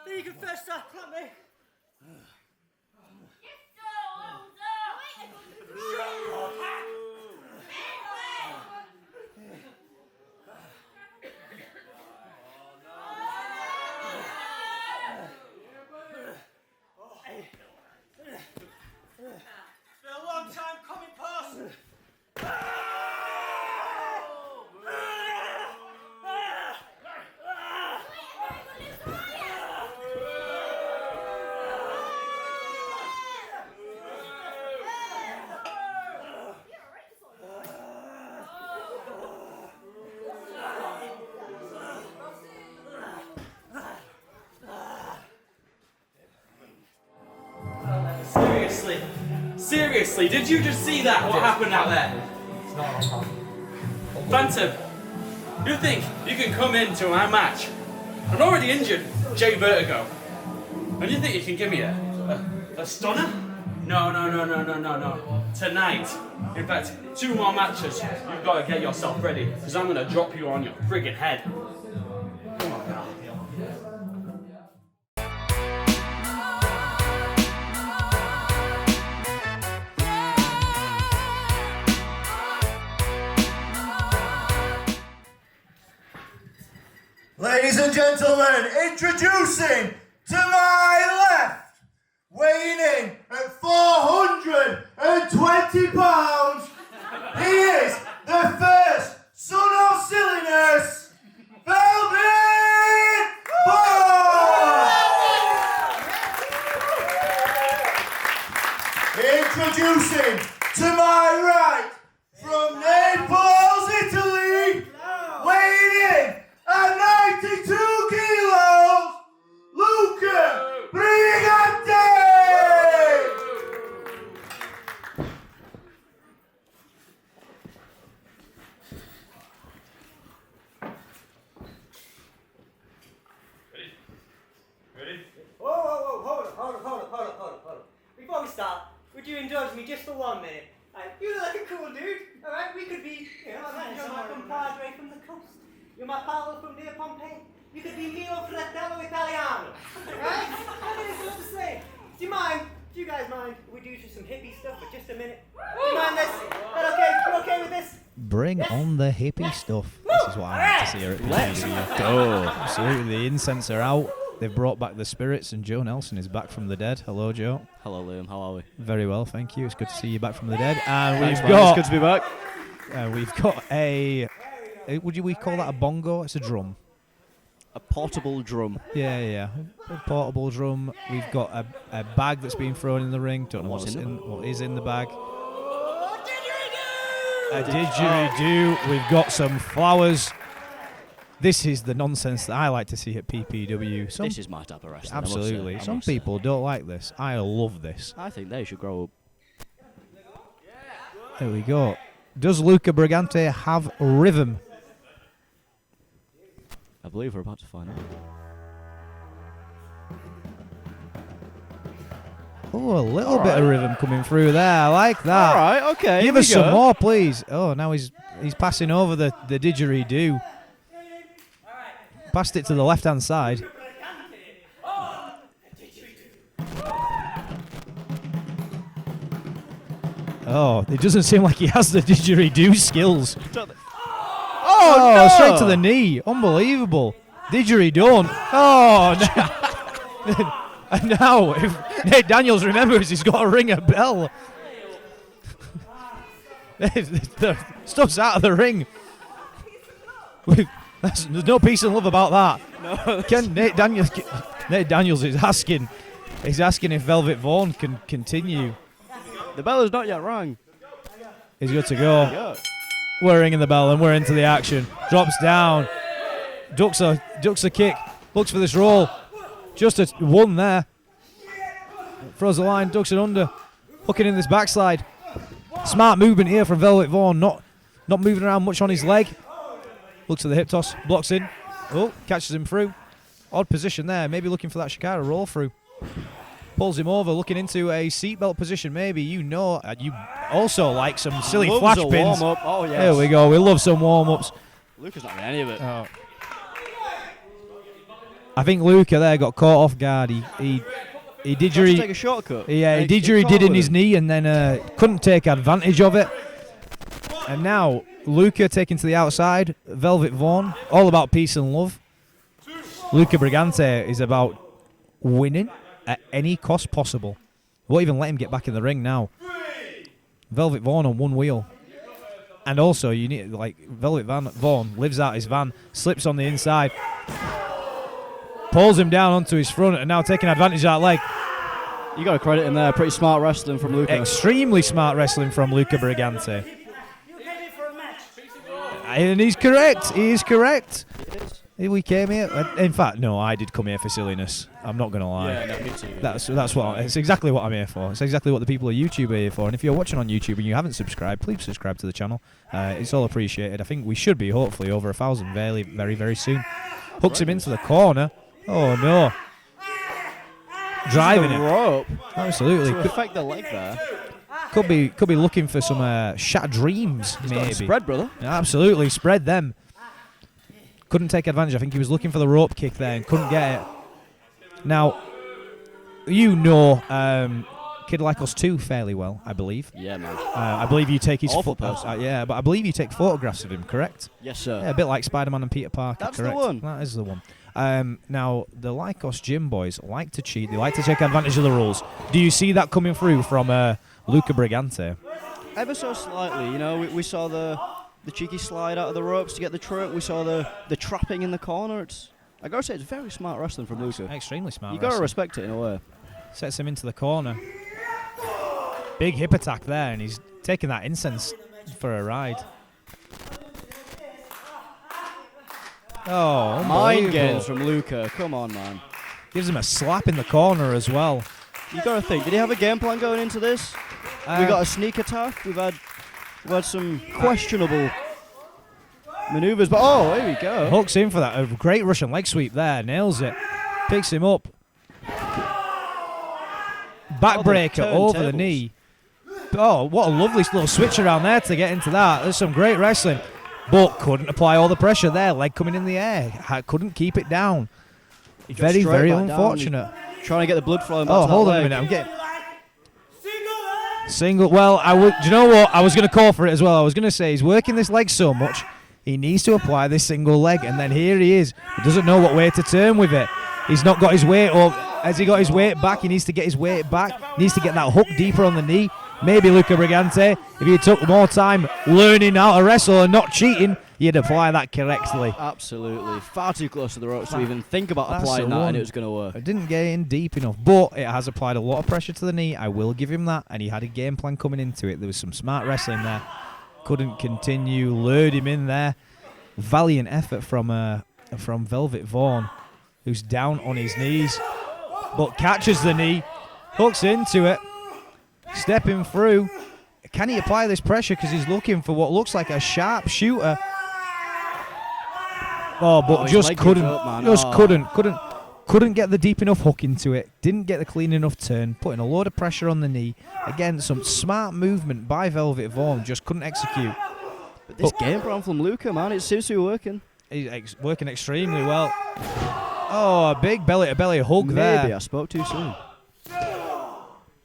You can first start, clap me. It's been a long time coming, Post. Seriously, did you just see that? What happened out there? Phantom, You think you can come into my match? I'm already injured, Jay Vertigo. And you think you can give me a stunner? No. Tonight, in fact, 2 more matches, you've got to get yourself ready, because I'm going to drop you on your friggin' head. Come on now. Ladies and gentlemen, introducing to my left, weighing in at 420 pounds, he is the first son of silliness, Velvet Vaughn! Introducing to my right, from Naples, Italy, weighing in at 92 kilos, Luca Brigante! Ready? Whoa, hold on. Before we start, would you indulge me just for 1 minute? You look like a cool dude, alright? We could be, you're my compadre from the coast. You're my Paolo from near Pompeii. You could be mio fratello Italiano, right? Everything's all the same. Do you guys mind if we do some hippie stuff for just a minute? Do you mind this? Is that okay? You okay with this? Bring on the hippie stuff. This is what I like to see here at PPW. Go. Absolutely, the incense are out. They've brought back the spirits, and Joe Nelson is back from the dead. Hello, Joe. Hello, Liam. How are we? Very well, thank you. It's good to see you back from the dead. And It's good to be back. we've got a. Would we call that a bongo? It's a drum. A portable drum. Yeah. A portable drum. We've got a bag that's been thrown in the ring. Don't know what is in the bag. A didgeridoo. We've got some flowers. This is the nonsense that I like to see at PPW. This is my type of wrestling. Absolutely. Some people don't like this. I love this. I think they should grow up. There we go. Does Luca Brigante have rhythm? I believe we're about to find out. Oh, a little bit of rhythm coming through there. I like that. All right, okay. Give us some more, please. Oh, now he's passing over the didgeridoo. Passed it to the left-hand side. Oh, it doesn't seem like he has the didgeridoo skills. Oh, no! Straight to the knee. Unbelievable. Didgeridoo. Oh, no. And now, if Nate Daniels remembers, he's got to ring a bell. The stuff's out of the ring. There's no peace and love about that. No. Nate Daniels is asking. He's asking if Velvet Vaughn can continue. The bell is not yet rung. He's good to go. We're ringing the bell and we're into the action. Drops down. Ducks a kick. Looks for this roll. Just a one there. Throws the line. Ducks it under. Hooking in this backslide. Smart movement here from Velvet Vaughn. Not moving around much on his leg. Looks at the hip toss. Blocks in. Oh, catches him through. Odd position there. Maybe looking for that Shikara roll through. Pulls him over, looking into a seatbelt position. Maybe you also like some silly flash pins. Warm-up. Oh, yes. There we go. We love some warm-ups. Luca's not getting any of it. Oh. I think Luca there got caught off guard. He didgeridoo. Take a shortcut. Yeah, he didgeridoo in his knee and then couldn't take advantage of it. And now Luca taking to the outside. Velvet Vaughn, all about peace and love. Luca Brigante is about winning at any cost possible. Won't even let him get back in the ring now. Velvet Vaughn on one wheel. And also, you need Velvet Vaughn lives out his van, slips on the inside, pulls him down onto his front, and now taking advantage of that leg. You got to credit him there. Pretty smart wrestling from Luca. Extremely smart wrestling from Luca Brigante. And he's correct. He is correct. We came here. In fact, no, I did come here for silliness. I'm not gonna lie. Yeah, no, me too. That's what. It's exactly what I'm here for. It's exactly what the people of YouTube are here for. And if you're watching on YouTube and you haven't subscribed, please subscribe to the channel. It's all appreciated. I think we should be hopefully over 1,000 very, very, very soon. Hooks him into the corner. Oh no! Driving him. Rope Absolutely. to affect the leg there. Could be looking for some shattered dreams. He's maybe. got a spread, brother. Absolutely, spread them. Couldn't take advantage. I think he was looking for the rope kick there and couldn't get it. Now, you know Kid Like Us 2 fairly well, I believe. Yeah, man. I believe you take his Awful person. yeah, but I believe you take photographs of him, correct? Yes, sir. Yeah, a bit like Spider-Man and Peter Parker, That's the correct? one. That is the one. Now, the Lycos gym boys like to cheat. They like to take advantage of the rules. Do you see that coming through from Luca Brigante? Ever so slightly, you know, we saw the cheeky slide out of the ropes to get the trip. We saw the trapping in the corner. I gotta say, it's very smart wrestling from Luca. Extremely smart. You gotta wrestling. respect it in a way. Sets him into the corner. Big hip attack there, and he's taking that incense for a ride. Oh, Mind unbelievable. games from Luca. Come on, man. Gives him a slap in the corner as well. You gotta think. Did he have a game plan going into this? We got a sneak attack. We've had some questionable maneuvers, but here we go. Hooks in for that. A great Russian leg sweep there. Nails it. Picks him up. Backbreaker over the turntables. knee. Oh, what a lovely little switch around there to get into that. There's some great wrestling. But couldn't apply all the pressure there. Leg coming in the air. Couldn't keep it down. He Very, straight very back down. unfortunate. He's trying to get the blood flowing back Oh, to that hold on a leg. minute. I'm getting... Single. Well, do you know what? I was going to call for it as well. I was going to say he's working this leg so much, he needs to apply this single leg. And then here he is. He doesn't know what way to turn with it. He's not got his weight up. Has he got his weight back? He needs to get his weight back. He needs to get that hook deeper on the knee. Maybe Luca Brigante, if he took more time learning how to wrestle and not cheating, you'd apply that correctly. Absolutely. Far too close to the ropes to even think about That's applying the that, one. and it was going to work. It didn't get in deep enough, but it has applied a lot of pressure to the knee. I will give him that, and he had a game plan coming into it. There was some smart wrestling there. Couldn't continue, lured him in there. Valiant effort from Velvet Vaughn, who's down on his knees, but catches the knee, hooks into it, stepping through. Can he apply this pressure? Because he's looking for what looks like a sharp shooter. Oh, but his just leg couldn't. gives up, man. Just Oh. couldn't get the deep enough hook into it. Didn't get the clean enough turn. Putting a load of pressure on the knee. Again, some smart movement by Velvet Vaughn. Just couldn't execute. But this game plan from Luca, man, it seems to be working. He's working extremely well. Oh, a big belly-to-belly hug Maybe there. I spoke too soon.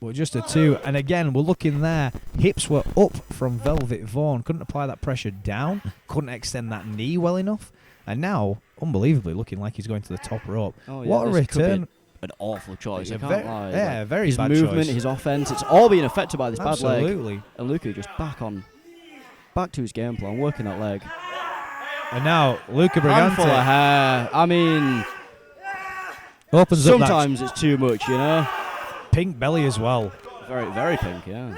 Well, just a two. And again, we're looking there. Hips were up from Velvet Vaughn. Couldn't apply that pressure down. Couldn't extend that knee well enough. And now, unbelievably, looking like he's going to the top rope. Oh, yeah, What a this could be return. An awful choice. I can't Very- lie. yeah, Like, very his bad movement, choice. his offense, it's all being affected by this bad leg. Absolutely. And Luca just back to his game plan, working that leg. And now, Luca Handful of Brigante hair. I mean, opens up that sometimes it's too much, you know. pink belly as well. Very, very pink, yeah.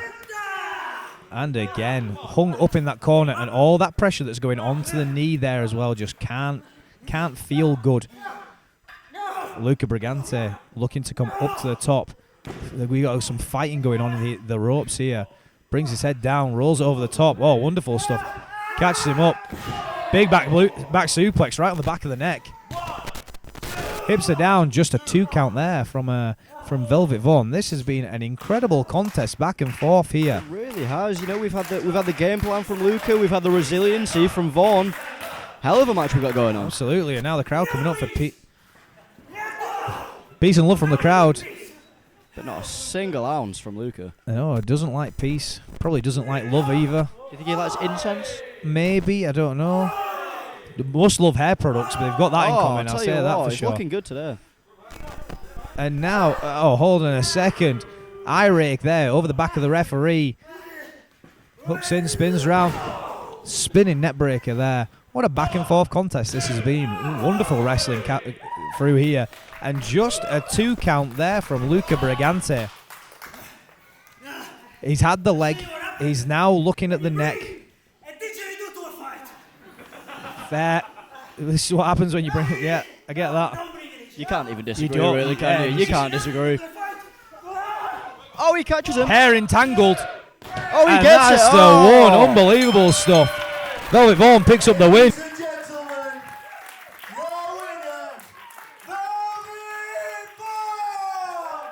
And again, hung up in that corner, and all that pressure that's going onto the knee there as well just can't feel good. Luca Brigante looking to come up to the top. We got some fighting going on in the ropes here. Brings his head down, rolls it over the top. Oh, wonderful stuff. Catches him up. Big back suplex right on the back of the neck. Hips are down. Just a 2 count there from Velvet Vaughn. This has been an incredible contest back and forth here. It really has. You know, we've had the game plan from Luca. We've had the resiliency from Vaughn. Hell of a match we've got going on. Absolutely, and now the crowd coming up for peace and love from the crowd. But not a single ounce from Luca. No, doesn't like peace. Probably doesn't like love either. Do you think he likes incense? Maybe, I don't know. They must love hair products, but they've got that in common. I'll tell say you that what, for he's sure. looking good today. And now, hold on a second. Eye rake there over the back of the referee. Hooks in, spins round. Spinning net breaker there. What a back and forth contest this has been. Wonderful wrestling through here. And just a 2 count there from Luca Brigante. He's had the leg. He's now looking at the neck. Fair. This is what happens when you bring it. Yeah, I get that. You can't even disagree, don't, really, can yeah, you? you You just- can't disagree. Oh, he catches him. Hair entangled. Oh, he And gets that's it. the Oh. one. Unbelievable stuff. Velvet Vaughn picks up the win. Ladies and gentlemen, your winner, Velvet Vaughn!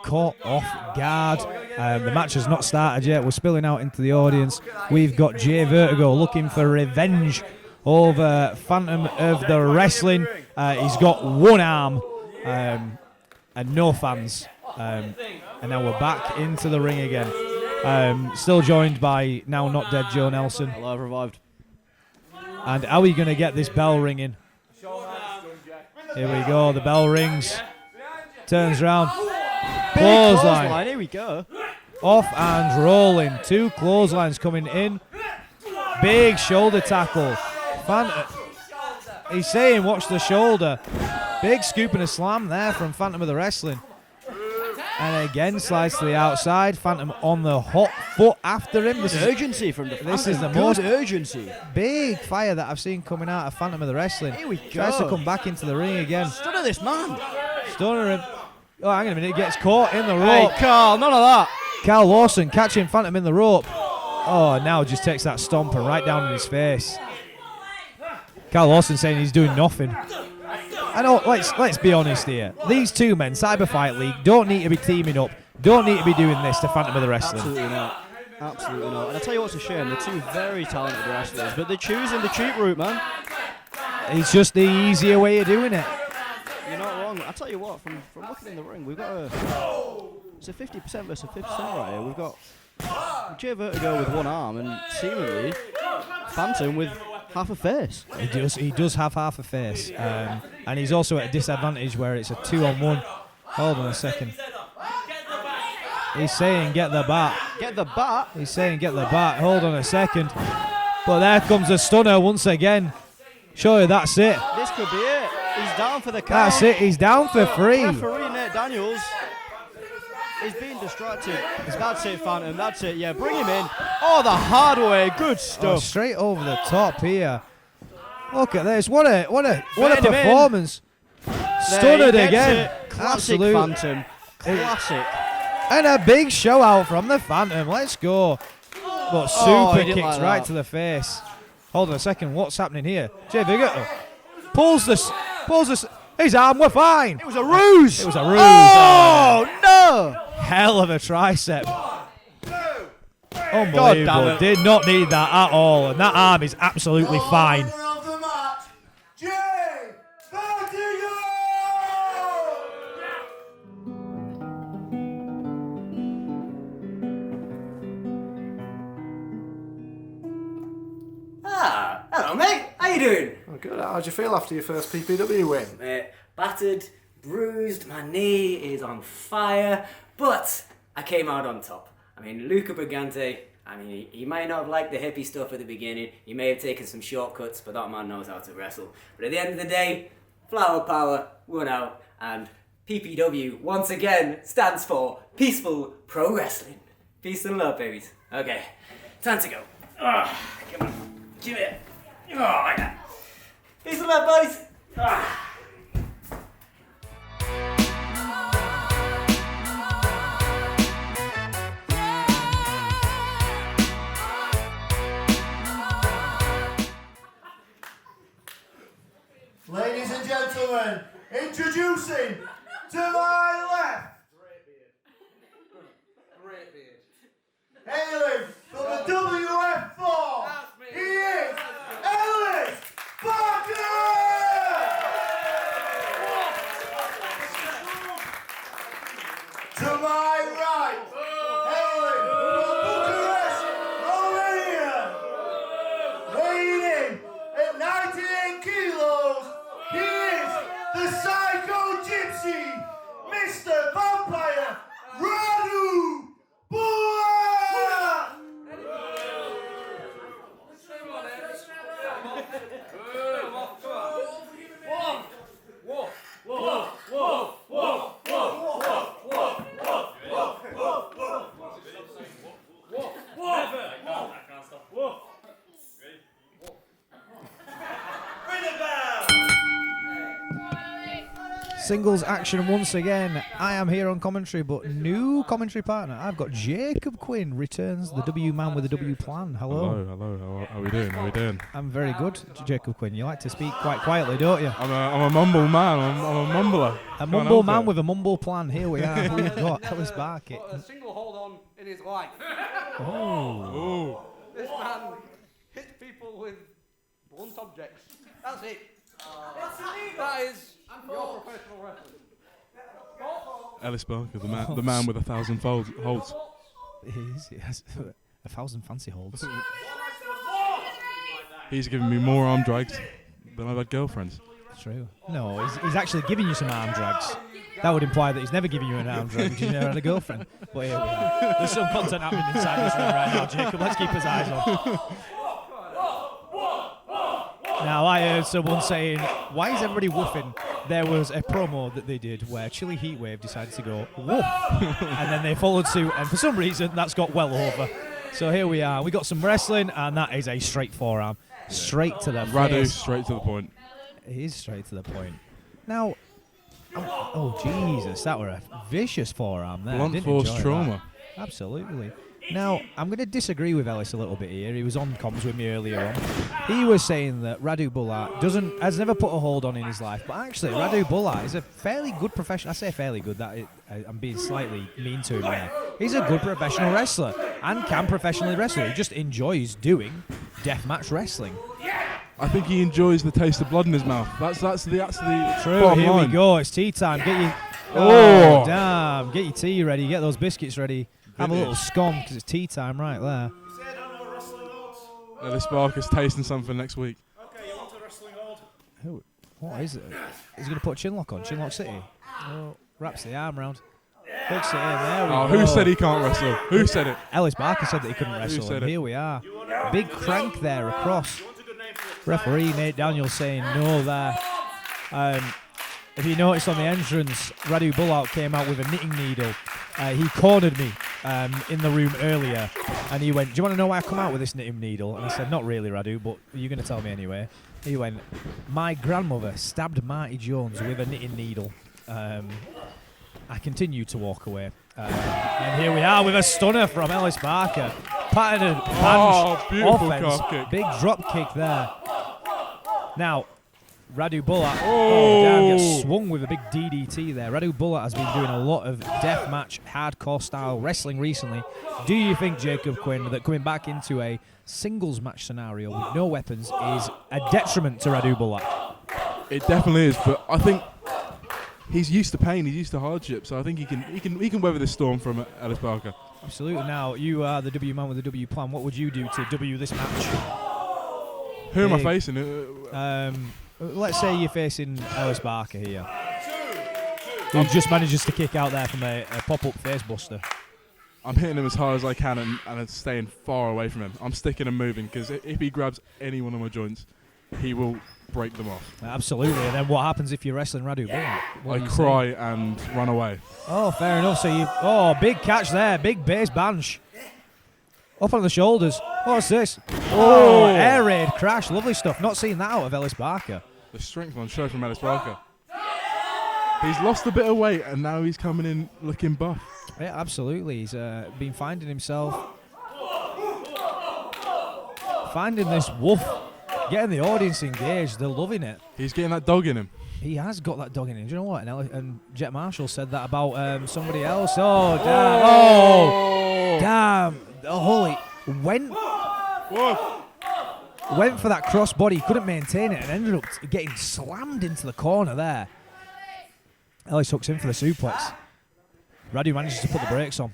Caught off guard. The match has not started yet. We're spilling out into the audience. We've got Jay Vertigo looking for revenge over Phantom of the Wrestling. He's got one arm and no fans. And now we're back into the ring again. Still joined by now not dead Joe Nelson. Alive, revived. And how are we going to get this bell ringing? Here we go. The bell rings. Turns round. Clothesline. Here we go. Off and rolling. 2 clotheslines coming in. Big shoulder tackle. He's saying watch the shoulder. Big scoop and a slam there from Phantom of the Wrestling. And again slides to the outside. Phantom on the hot foot after him. This is Urgency from the this is the Good most urgency. big fire that I've seen coming out of Phantom of the Wrestling. Here we Tries to go. come back into the ring again. Stunner this man. Stunner him. Oh, hang on a minute. He gets caught in the Hey, rope. Carl, none of that. Cal Lawson catching Phantom in the rope. Oh, now just takes that stomp and right down in his face. Cal Lawson saying he's doing nothing. I know, let's be honest here. These two men, Cyber Fight League, don't need to be teaming up. Don't need to be doing this to Phantom of the Wrestling. Absolutely not. Absolutely not. And I tell you what's a shame, they're two very talented wrestlers, but they're choosing the cheap route, man. It's just the easier way of doing it. You're not wrong. I tell you what, from looking in the ring, we've got it's a 50% versus 50% right here. We've got Jay Vertigo with one arm and seemingly Phantom with half a face. He does have half a face. And he's also at a disadvantage where it's a 2-on-1. Hold on a second. He's saying get the bat. Get the bat. He's saying get the bat. Hold on a second. But there comes the stunner once again. Surely that's it. This could be it. He's down for the count. That's it. He's down for free. Referee Nate Daniels is being distracted. He's about to hit Phantom. That's it. Yeah, bring him in. Oh, the hard way. Good Oh, stuff. straight over the top here. Look at this. What a Fade him in. performance. There, Stunnered he gets again. it. Classic Absolute. Phantom. Classic. And a big show out from the Phantom. Let's go. But super Oh, he didn't kicks like right that. to the face. Hold on a second. What's happening here? Jay Vertigo pulls this. His arm. We're fine. It was a ruse. It was a ruse. Oh, no. Hell of a tricep. God Unbelievable. damn it. Did not need that at all. And that arm is absolutely Your fine. winner of the match, Jay Vertigo! Ah, hello mate, how you doing? Oh, good. How'd you feel after your first PPW win? Battered, bruised, my knee is on fire, but I came out on top. I mean, Luca Brigante, he might not have liked the hippie stuff at the beginning, he may have taken some shortcuts, but that man knows how to wrestle. But at the end of the day, Flower Power won out, and PPW once again stands for Peaceful Pro Wrestling. Peace and love, babies. Okay, time to go. Come on, give it. Oh, yeah. Peace and love, boys. Ladies and gentlemen, introducing to my left, hailing from the WF4, he is Ellis Parker! To my right, hailing from Bucharest, Romania, weighing in at 98 kilos, he is the side singles action once again. I am here on commentary, but new commentary partner. I've got Jacob Quinn, returns the W man with the W plan. Hello. Hello. How are we doing? I'm very good, Jacob Quinn. You like to speak quite quietly, don't you? I'm a mumble man. I'm a mumbler. A mumble man with a mumble plan. Here we are. We've got Ellis Barker. A single hold on in his life. Oh. This man hits people with blunt objects. That's it. That is your professional wrestling. Ellis Barker, the man with 1,000 holds. He has 1,000 fancy holds. He's giving me more arm drags than I've had girlfriends. True. No, he's actually giving you some arm drags. That would imply that he's never giving you an arm drag because you never had a girlfriend. But here we are. There's some content happening inside this room right now, Jacob. Let's keep his eyes on. Now, I heard someone saying, why is everybody woofing? There was a promo that they did where Chili Heatwave decided to go, woof, and then they followed suit, and for some reason, that's got well over. So here we are. We got some wrestling, and that is a straight forearm. Straight to the Radu, face. straight to the point. It is straight to the point. Now, oh, Jesus, that were a vicious forearm there. Blunt Didn't force enjoy trauma. that. Absolutely. Now, I'm going to disagree with Ellis a little bit here. He was on comms with me earlier on. He was saying that Radu Bulat has never put a hold on in his life, but actually Radu Bulat is a fairly good professional. I say fairly good, I'm being slightly mean to him there. He's a good professional wrestler and can professionally wrestle. He just enjoys doing deathmatch wrestling. I think he enjoys the taste of blood in his mouth. That's the True, bottom here line. we go. It's tea time. Get your Oh. damn! Get your tea ready. Get those biscuits ready. Have a little scone because it's tea time right there. Ellis Barker's tasting something next week. What is it? Is he going to put a chin lock on? Chin lock city. Oh, wraps the arm round. Hooks it in. There we go. Who said he can't wrestle? Who said it? Ellis Barker said that he couldn't wrestle. said And it? here we are. Big crank there across. Referee Nate Daniels saying no there. If you noticed on the entrance, Radu Bulat came out with a knitting needle. He cornered me in the room earlier, and he went, "Do you want to know why I come out with this knitting needle?" And I said, "Not really, Radu, but you're going to tell me anyway." He went, "My grandmother stabbed Marty Jones with a knitting needle." I continued to walk away. And here we are with a stunner from Ellis Barker. Patterned punch, beautiful offense, calf kick. big drop kick there. Now, Radu Bulat, damn, gets swung with a big DDT there. Radu Bulat has been doing a lot of deathmatch, hardcore style wrestling recently. Do you think, Jacob Quinn, that coming back into a singles match scenario with no weapons is a detriment to Radu Bulat? It definitely is, but I think he's used to pain, he's used to hardship, so I think he can weather this storm from Ellis Barker. Absolutely. Now, you are the W man with the W plan. What would you do to W this match? Who am I facing? Let's say you're facing Ellis Barker here, who just manages to kick out there from a pop-up face buster. I'm hitting him as hard as I can and I'm staying far away from him. I'm sticking and moving because if he grabs any one of my joints, he will break them off. Absolutely. And then what happens if you're wrestling Radu Bulat? I cry and run away. Oh, fair enough. So big catch there, big base bunch. Up on the shoulders. What's this? Oh, air raid crash. Lovely stuff. Not seen that out of Ellis Barker. The strength on show from Ellis Barker. He's lost a bit of weight and now he's coming in looking buff. Yeah, absolutely. He's been finding himself. Finding this woof. Getting the audience engaged. They're loving it. He's getting that dog in him. He has got that dog in him. Do you know what? And Jet Marshall said that about somebody else. Oh, damn. Oh, damn. Oh, holy. Went for that crossbody. Couldn't maintain it and ended up getting slammed into the corner there. Ellis hooks in for the suplex. Radu manages to put the brakes on.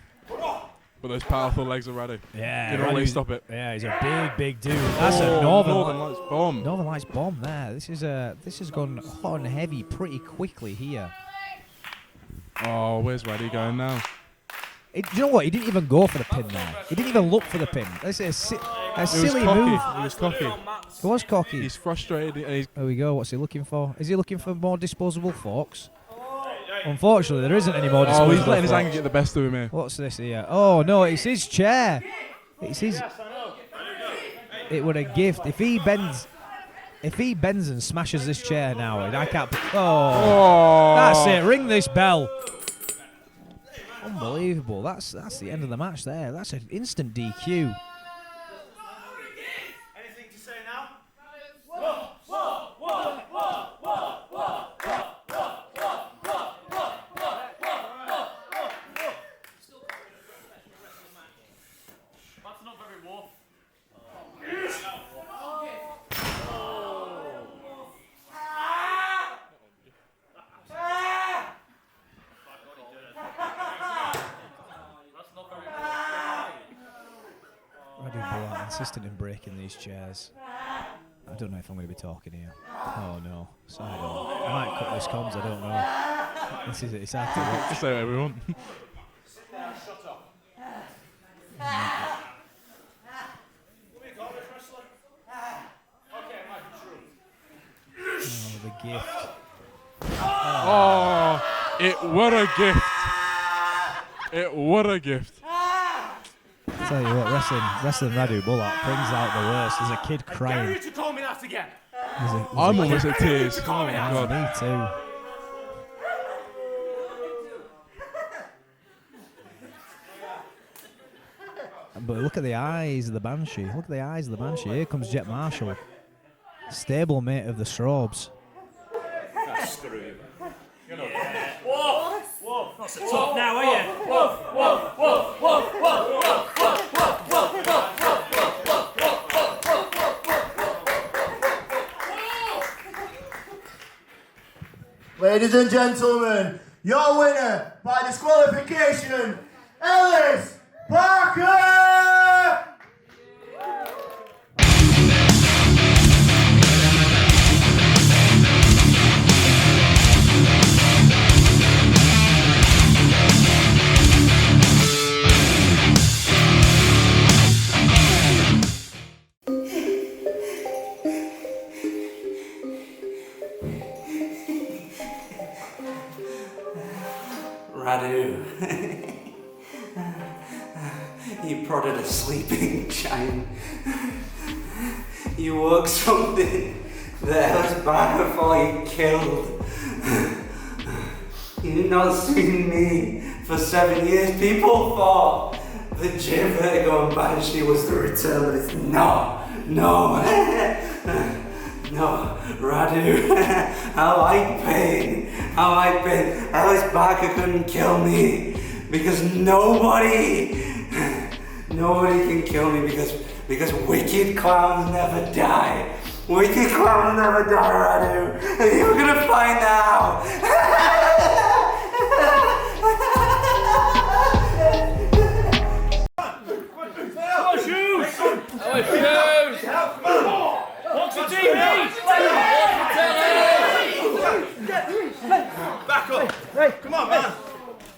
But those powerful legs are ready. Yeah. Can always stop it. Yeah, he's a big dude. That's a Northern Lights bomb. Northern Lights bomb there. This has gone hot and heavy pretty quickly here. Oh, where's Radu going now? Do you know what? He didn't even go for the pin there. He didn't even look for the pin. That's a silly move. He was cocky. He was cocky. He's frustrated. And There we go. What's he looking for? Is he looking for more disposable forks? Unfortunately, there isn't any more disposable he's letting his forks. anger get the best of him here. What's this here? Oh, no, it's his chair. It's his... It would a gift. If he bends... If he bends and smashes this chair now, and I can't. Oh, that's it. Ring this bell. Unbelievable. That's the end of the match there. That's an instant DQ. Anything to say now? That's not very warm. Radu Bulak insistent in breaking these chairs. I don't know if I'm going to be talking here. Oh no, so I don't. I might cut this comms. I don't know. This is it. It's hard to watch. Just say whatever we want. Oh, the gift. Oh, it were a gift. It were a gift. Tell you what, wrestling Radu Bulak brings out the worst. There's a kid Dare crying. you to call me that again? I'm almost at tears. Oh my god. Me too. But look at the eyes of the Banshee. Look at the eyes of the Banshee. Here comes Jet Marshall. Stable mate of the Strobes. Screw you. Whoa! Whoa! Not so tough now, are you? Whoa! Whoa! Whoa! Whoa! Whoa! Ladies and gentlemen, your winner by disqualification, Ellis Parker! Radu, you prodded a sleeping giant. You woke something that was back before you killed. You've not seen me for 7 years. People thought the J Vertigo and Banshee was the return, but it's not. No. No, Radu, I like pain. I like pain. Ellis Barker couldn't kill me because nobody can kill me because wicked clowns never die. Wicked clowns never die, Radu. And you're gonna find out. What's the TV? Back up! Hey. Come on, man!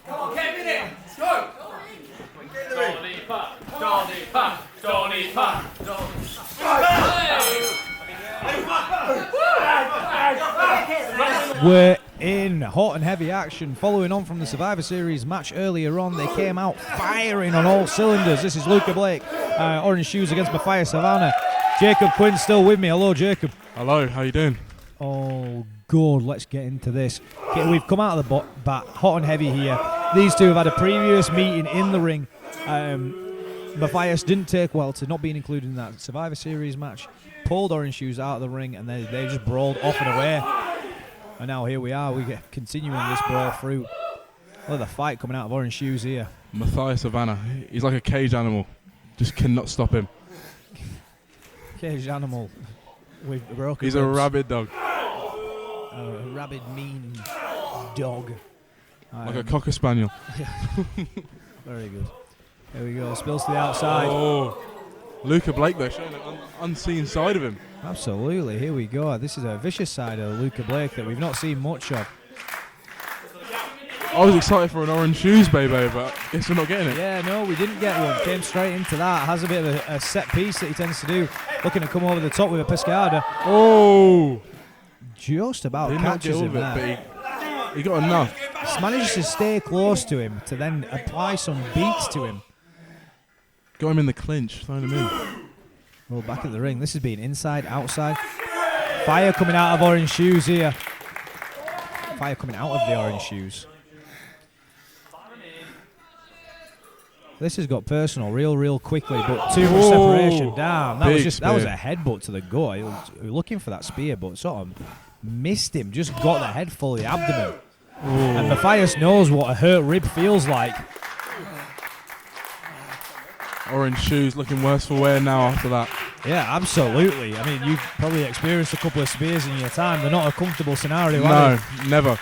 Come on, get in it! Let's go! Donny Park, Donny Park, Donny Park, Donny We're in hot and heavy action following on from the Survivor Series match earlier on. They came out firing on all cylinders. This is Luca Blake, Orange Shoes against Matthias Savannah. Jacob Quinn's still with me. Hello, Jacob. Hello, how you doing? Oh, good. Let's get into this. Okay, we've come out of the bat hot and heavy here. These two have had a previous meeting in the ring. Matthias didn't take well to not being included in that Survivor Series match. Pulled Orange Shoes out of the ring, and they just brawled off and away. And now here we are. We're continuing this brawl through. Look at the fight coming out of Orange Shoes here. Matthias Savannah, he's like a cage animal. Just cannot stop him. Cage animal with broken He's a ribs. rabid dog. A rabid, mean dog. Like a cocker spaniel. Very good. There we go. Spills to the outside. Oh, Luca Blake though, showing an unseen side of him. Absolutely. Here we go. This is a vicious side of Luca Blake that we've not seen much of. I was excited for an Orange Shoes baby, but guess we're not getting it. Yeah, no, we didn't get one. Came straight into that. Has a bit of a set piece that he tends to do. Looking to come over the top with a Pescada. Oh! Just about Did not get catches all him of it, there. but he got enough. Just manages to stay close to him to then apply some beats to him. Got him in the clinch, throwing him in. Well, back at the ring. This has been inside, outside. Fire coming out of orange shoes here. Fire coming out of the orange shoes. This has got personal real quickly, but too much separation. Damn, that was a headbutt to the gut. He was looking for that spear, but sort of missed him. Just got the head full of the abdomen. And Matthias knows what a hurt rib feels like. Orange shoes looking worse for wear now after that. Yeah, absolutely. I mean, you've probably experienced a couple of spears in your time. They're not a comfortable scenario, are they? No, never.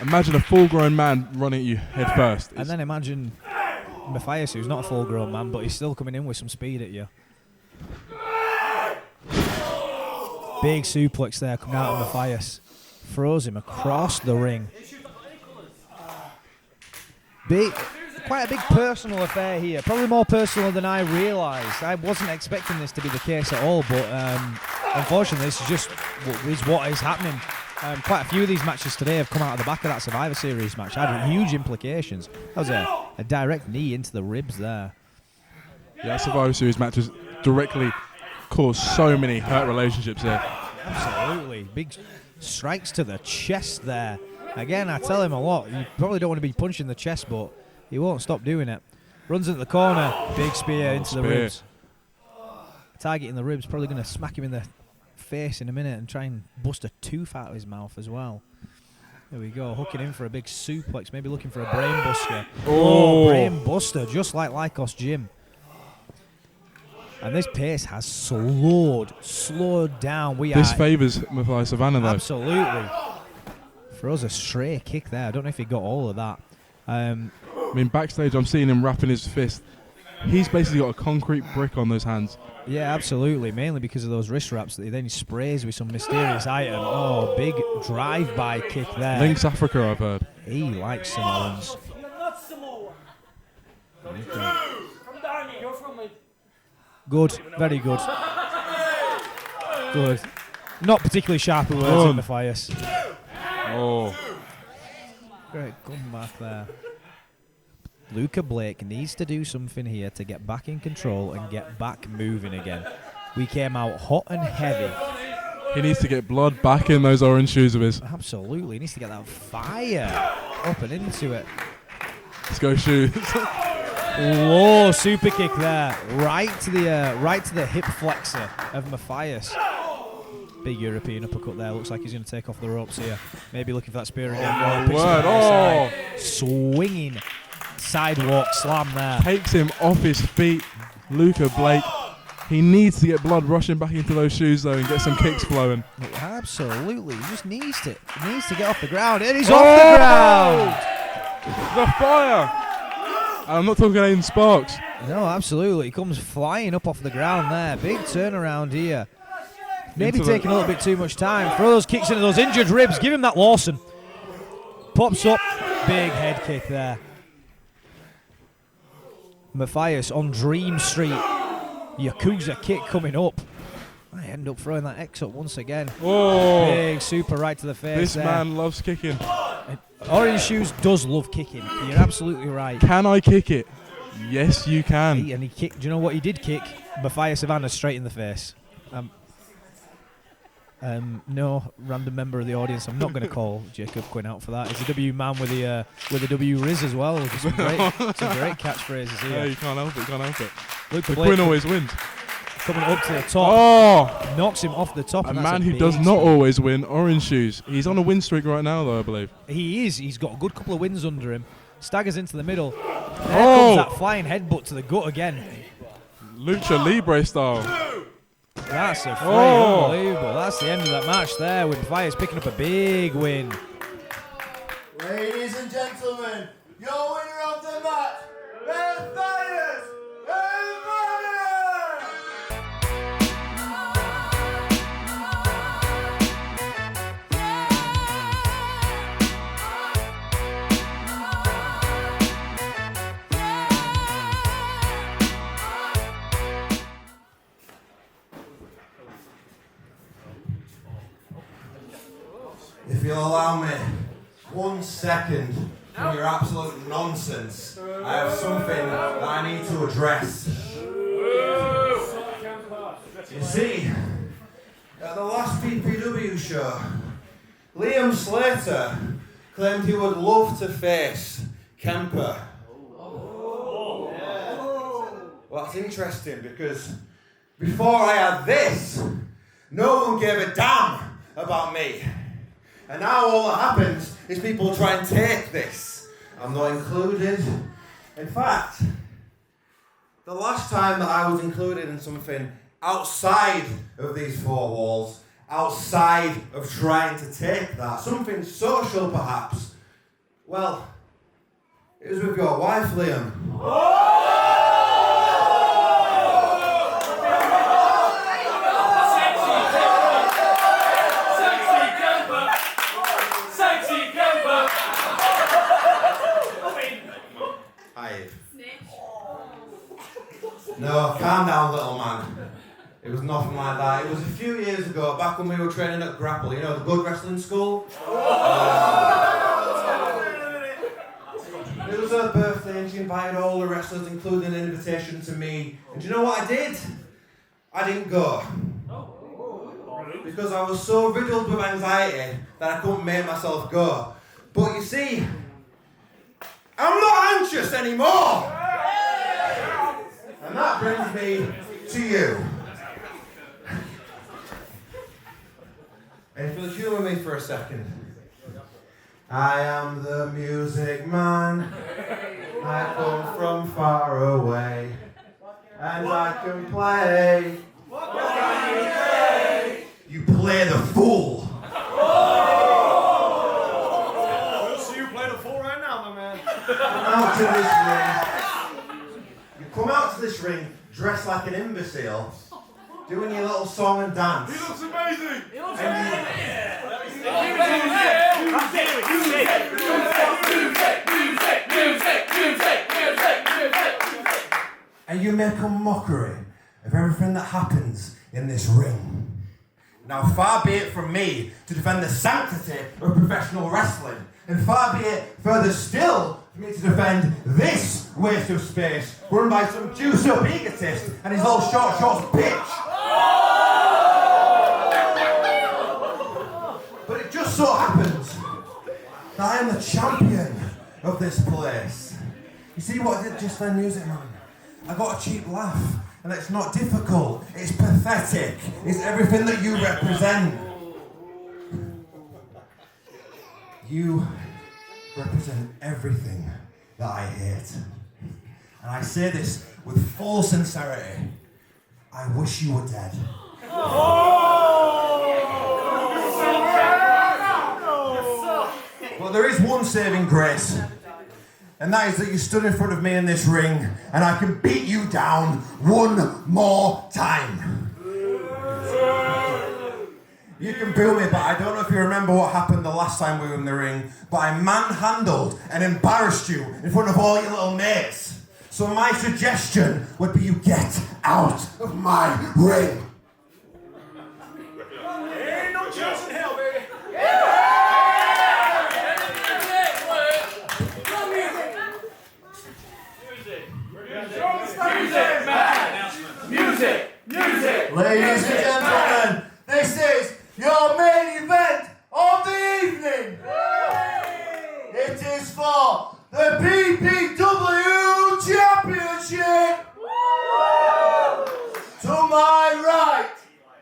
Imagine a full-grown man running at you head first. And then imagine Matthias, who's not a full-grown man, but he's still coming in with some speed at you. Big suplex there coming out of Matthias. Throws him across the ring. Quite a big personal affair here. Probably more personal than I realised. I wasn't expecting this to be the case at all, but unfortunately this is just what is happening. Quite a few of these matches today have come out of the back of that Survivor Series match. Had huge implications. That was a direct knee into the ribs there. Yeah, Survivor Series matches directly cause so many hurt relationships here. Absolutely. Big strikes to the chest there. Again, I tell him a lot. You probably don't want to be punching the chest, but he won't stop doing it. Runs into the corner. Big spear into the ribs. Targeting the ribs. Probably going to smack him in the face in a minute and try and bust a tooth out of his mouth as well. There we go. Hooking in for a big suplex. Maybe looking for a brain buster. Oh, brain buster. Just like Lycos Gym. And this pace has slowed down. This favours Matthias Savannah though. Absolutely. Throws a stray kick there. I don't know if he got all of that. I mean, backstage I'm seeing him wrapping his fist. He's basically got a concrete brick on those hands. Yeah, absolutely. Mainly because of those wrist wraps that he then sprays with some mysterious item. Oh, big drive-by kick there. Lynx Africa, I've heard. He likes Samoans. You're not Samoa. Okay. From down here. You're from it. Good. Very good. Good. Not particularly sharp with words in Matthias. Oh. Great comeback there. Luca Blake needs to do something here to get back in control and get back moving again. We came out hot and heavy. He needs to get blood back in those orange shoes of his. Absolutely. He needs to get that fire up and into it. Let's go shoes. Low super kick there. Right to the hip flexor of Matthias. Big European uppercut there. Looks like he's going to take off the ropes here. Maybe looking for that spear again. Swinging sidewalk slam there. Takes him off his feet. Luca Blake. He needs to get blood rushing back into those shoes though and get some kicks flowing. Absolutely. He just needs to get off the ground. And he's off the ground. The fire. And I'm not talking Aiden Sparks. No, absolutely. He comes flying up off the ground there. Big turnaround here. Maybe taking a little bit too much time. Throw those kicks into those injured ribs. Give him that Lawson. Pops up. Big head kick there. Matthias on Dream Street. Yakuza kick coming up. I end up throwing that X up once again. Oh. Big super right to the face. This there. man loves kicking. Orange Shoes does love kicking. You're absolutely right. Can I kick it? Yes, you can. And he kicked. Do you know what he did kick? Matthias Savannah straight in the face. No random member of the audience. I'm not going to call Jacob Quinn out for that. He's a W man with a W Riz as well. Some great catchphrases here. Yeah, you can't help it. You can't help it. Luke The Quinn always wins. Coming up to the top. Oh, knocks him off the top. a man who does not always win. Orange Shoes. He's on a win streak right now, though, I believe. He is. He's got a good couple of wins under him. Staggers into the middle. There comes that flying headbutt to the gut again. Lucha Libre style. That's a free. Unbelievable. That's the end of that match there with Matthias picking up a big win. Ladies and gentlemen, your winner of the match, Matthias Savannah! If you'll allow me 1 second from your absolute nonsense, I have something that I need to address. You see, at the PPW show, Liam Slater claimed he would love to face Kemper. Well, that's interesting because before I had this, no one gave a damn about me. And now all that happens is people try and take this. I'm not included. In fact, the last time that I was included in something outside of these four walls, outside of trying to take that, something social perhaps, well, it was with your wife, Liam. No, calm down, little man. It was nothing like that. It was a few years ago, back when we were training at Grapple, you know, the good wrestling school. It was her birthday and she invited all the wrestlers, including an invitation to me. And do you know what I did? I didn't go. Because I was so riddled with anxiety that I couldn't make myself go. But you see, I'm not anxious anymore! And that brings me to you. And if you'll humour me for a second. I am the music man. I come from far away. And I can play. What can you play? You play the fool. We'll see you play the fool right now, my man. Out to this ring. Come out to this ring dressed like an imbecile, doing your little song and dance. He looks amazing! He looks And you make a mockery of everything that happens in this ring. Now, far be it from me to defend the sanctity of professional wrestling, and far be it further still for me to defend this waste of space run by some juice-up egotist and his little short bitch. But it just so happens that I am the champion of this place. You see what I did just then, Music Man? I got a cheap laugh, and it's not difficult, it's pathetic, it's everything that you represent. You represent everything that I hate. And I say this with full sincerity. I wish you were dead. Well, there is one saving grace. And that is that you stood in front of me in this ring and I can beat you down one more time. You can boo me, but I don't know if you remember what happened the last time we were in the ring, but I manhandled and embarrassed you in front of all your little mates. So my suggestion would be you get out of my ring. Ain't no chance in hell, baby. Music! Ladies and gentlemen, this is your main event of the evening. It is for the PPW Championship. To my right,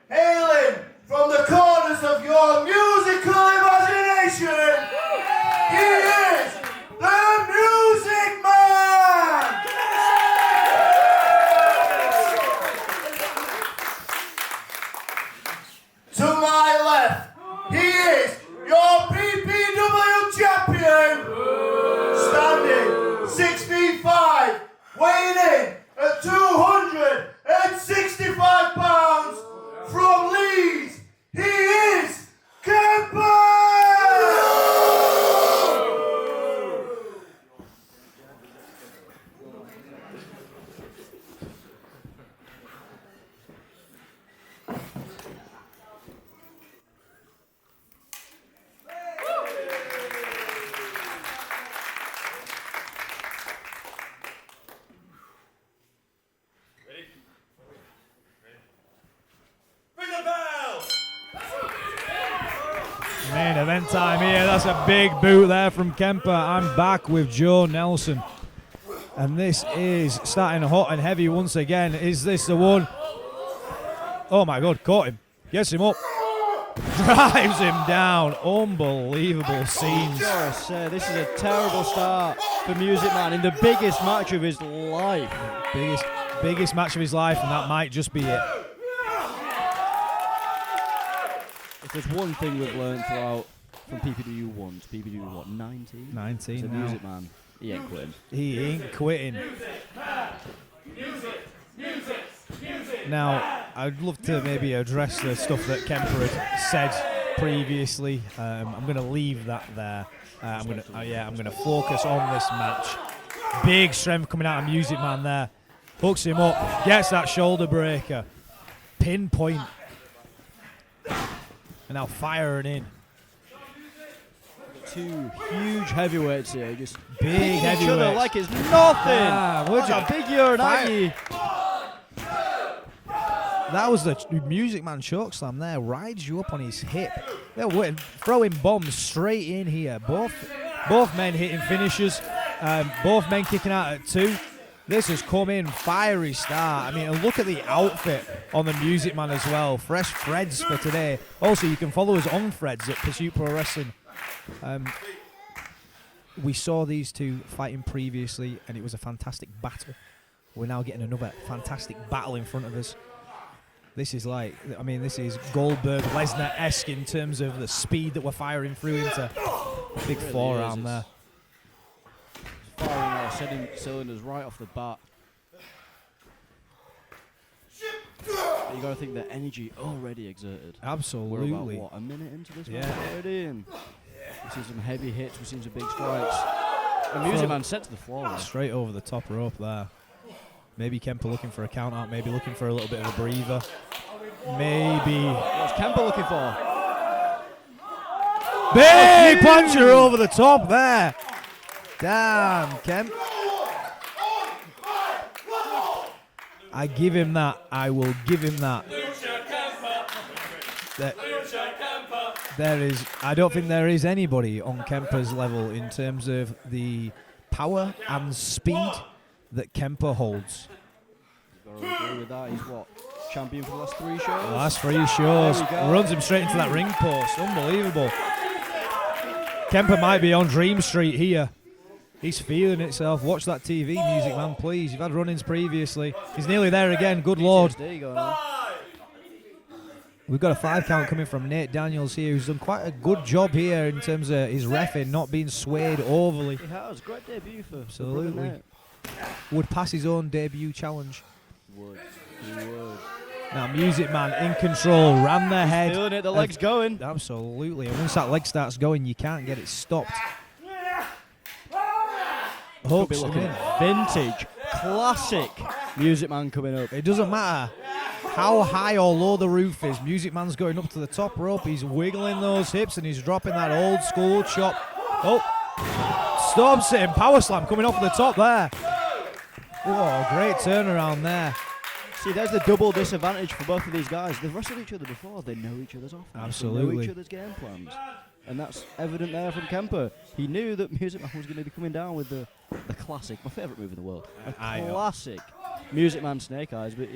hailing from the corners of your musical imagination, he is the Music Man. Main event time here. That's a big boot there from Kemper. I'm back with Joe Nelson. And this is starting hot and heavy once again. Is this the one? Oh my God, caught him. Gets him up. Drives him down. Unbelievable scenes. This is a terrible start for Music Man in the biggest match of his life. Biggest match of his life, and that might just be it. If there's one thing we've learned throughout from PPW1 to PPW what, 19? 19 so now. Music Man, he ain't quitting. He ain't quitting. Now, I'd love to maybe address the stuff that Kemper had said previously. I'm going to leave that there. I'm going to focus on this match. Big strength coming out of Music Man there. Hooks him up, gets that shoulder breaker. Pinpoint. And now firing in. Two huge heavyweights here, just big each heavyweights. other like it's nothing. Would Like a big Uranagi. That was the Music Man choke slam there. Rides you up on his hip. They're throwing bombs straight in here. Both men hitting finishers. Both men kicking out at 2. This has come in fiery start. I mean, and look at the outfit on the Music Man as well. Fresh threads for today. Also, you can follow us on threads at Pursuit Pro Wrestling. We saw these two fighting previously, and it was a fantastic battle. We're now getting another fantastic battle in front of us. This is this is Goldberg Lesnar-esque in terms of the speed that we're firing through into. Big Really forearm there. Firing our setting cylinders right off the bat. But you got to think that energy already exerted. Absolutely. We're about, what, a minute into this match Yeah. already? And we've seen some heavy hits, we've seen some big strikes. And Music Man set to the floor. Straight over the top rope there. Maybe Kemper looking for a count out, maybe looking for a little bit of a breather. Maybe. What's Kemper looking for? Big puncher over the top there. Damn, Kemp. I give him that. I will give him that. I don't think there is anybody on Kemper's level in terms of the power and speed that Kemper holds. You've got to agree with that. He's what? Champion for the last 3 shows? The last 3 shows. There we go. Runs him straight into that ring post. Unbelievable. Kemper might be on Dream Street here. He's feeling itself. Watch that TV, Music Man, please. You've had run-ins previously. He's nearly there again. Good Lord. We've got a 5 count coming from Nate Daniels here, who's done quite a good job here in terms of his reffing, not being swayed overly. He has. Great debut for Absolutely. Nate. Would pass his own debut challenge. Would. He would. Now, Music Man in control, ran the head. Feeling it, the leg's going. Absolutely. And once that leg starts going, you can't get it stopped. Could be Hooks him looking in. vintage, classic Music Man coming up. It doesn't matter how high or low the roof is. Music Man's going up to the top rope. He's wiggling those hips and he's dropping that old school chop. Oh, storm sitting power slam coming off the top there. Oh, great turnaround there. See, there's the double disadvantage for both of these guys. They've wrestled each other before. They know each other's offense. They know Absolutely. each other's game plans. And that's evident there from Kemper. He knew that Music Man was going to be coming down with the classic, my favourite move in the world, a classic Music Man Snake Eyes, but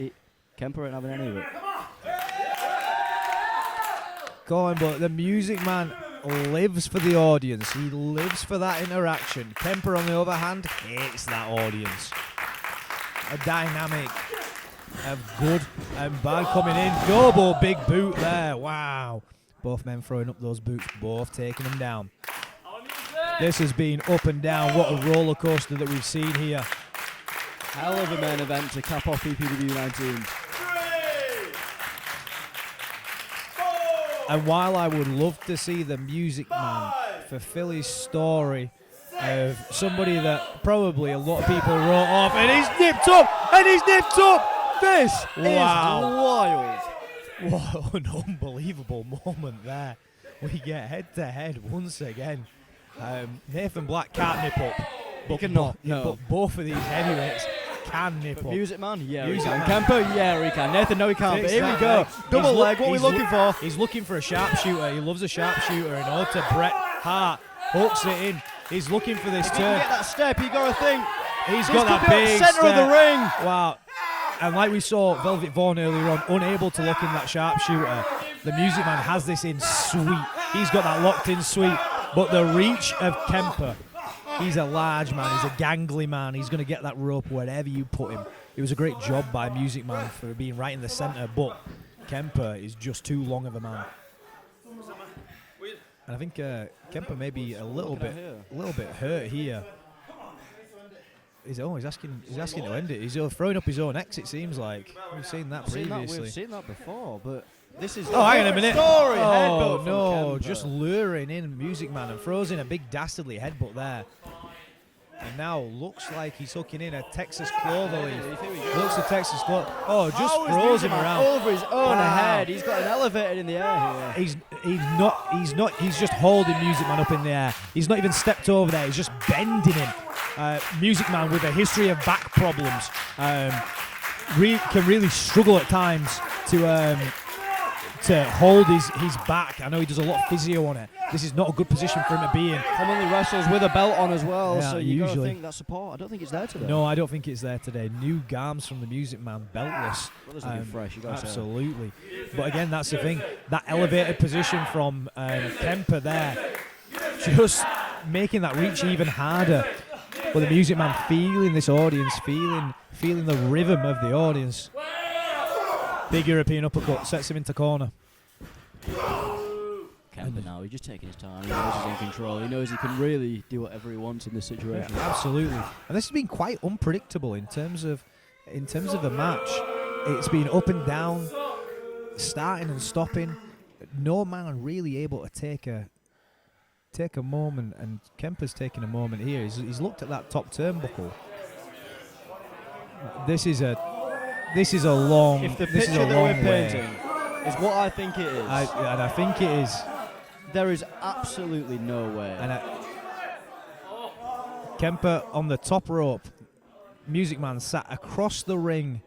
Kemper ain't having any of it. Go on, but the Music Man lives for the audience. He lives for that interaction. Kemper, on the other hand, hates that audience. A dynamic of good and bad coming in. Double big boot there. Wow. Both men throwing up those boots, both taking them down. This has been up and down. What a roller coaster that we've seen here. Hell of a main event to cap off PPW19. And while I would love to see the Music Man fulfill his story of somebody that probably a lot of people wrote off, and he's nipped up, and he's nipped up. This is wild. What an unbelievable moment there. We get head-to-head once again. Nathan Black can't nip up, but, cannot, but both of these heavyweights can nip But up. Music Man, yeah, Music he can. Man. Kemper, yeah, he can. Nathan, no, he can't. But Takes here we that go. leg. Double He's leg, what are we looking for? He's looking for a sharpshooter. He loves a sharpshooter. And over to Bret Hart. Hooks it in. He's looking for this If he can turn. get that step, you got to think. He's This got that could be at big the centre of the step. ring. Wow. And like we saw Velvet Vaughn earlier on, unable to lock in that sharpshooter, the Music Man has this in sweet. He's got that locked in sweet. But the reach of Kemper, he's a large man, he's a gangly man, he's going to get that rope wherever you put him. It was a great job by Music Man for being right in the centre, but Kemper is just too long of a man. And I think Kemper may be a little bit hurt here. He's asking to end it. He's throwing up his own X, it seems like. We've seen that previously. We've seen that before, but this is Oh, hang on a minute. Story. Oh, Headbutt from no. Kemper. Just luring in Music Man and throws in a big dastardly headbutt there. And now looks like he's hooking in a Texas cloverleaf. Looks a Texas clover. Oh, just How is throws Music him Man around. over his own Wow. head. He's got an elevated in the air here. He's just holding Music Man up in the air. He's not even stepped over there. He's just bending him. Music Man with a history of back problems can really struggle at times to hold his back. I know he does a lot of physio on it. This is not a good position for him to be in. Commonly wrestles with a belt on as well, Yeah, so you got to usually. think that support. I don't think it's there today. No, I don't think it's there today. New garms from the Music Man, beltless. Brother's looking fresh, you gotta say. Absolutely. But again, that's the thing. That elevated position from Kemper there, just making that reach even harder. But the Music Man feeling this audience, feeling the rhythm of the audience. Big European uppercut, sets him into corner. Kemper now, he's just taking his time. He knows he's in control. He knows he can really do whatever he wants in this situation. Absolutely. And this has been quite unpredictable in terms of the match. It's been up and down, starting and stopping. No man really able to take a moment, and Kemper's taking a moment here. He's looked at that top turnbuckle. This is a long. If the this is picture a that long we're way. painting is what I think it is, And I think it is. there is absolutely no way. And Kemper on the top rope. Music Man sat across the ring.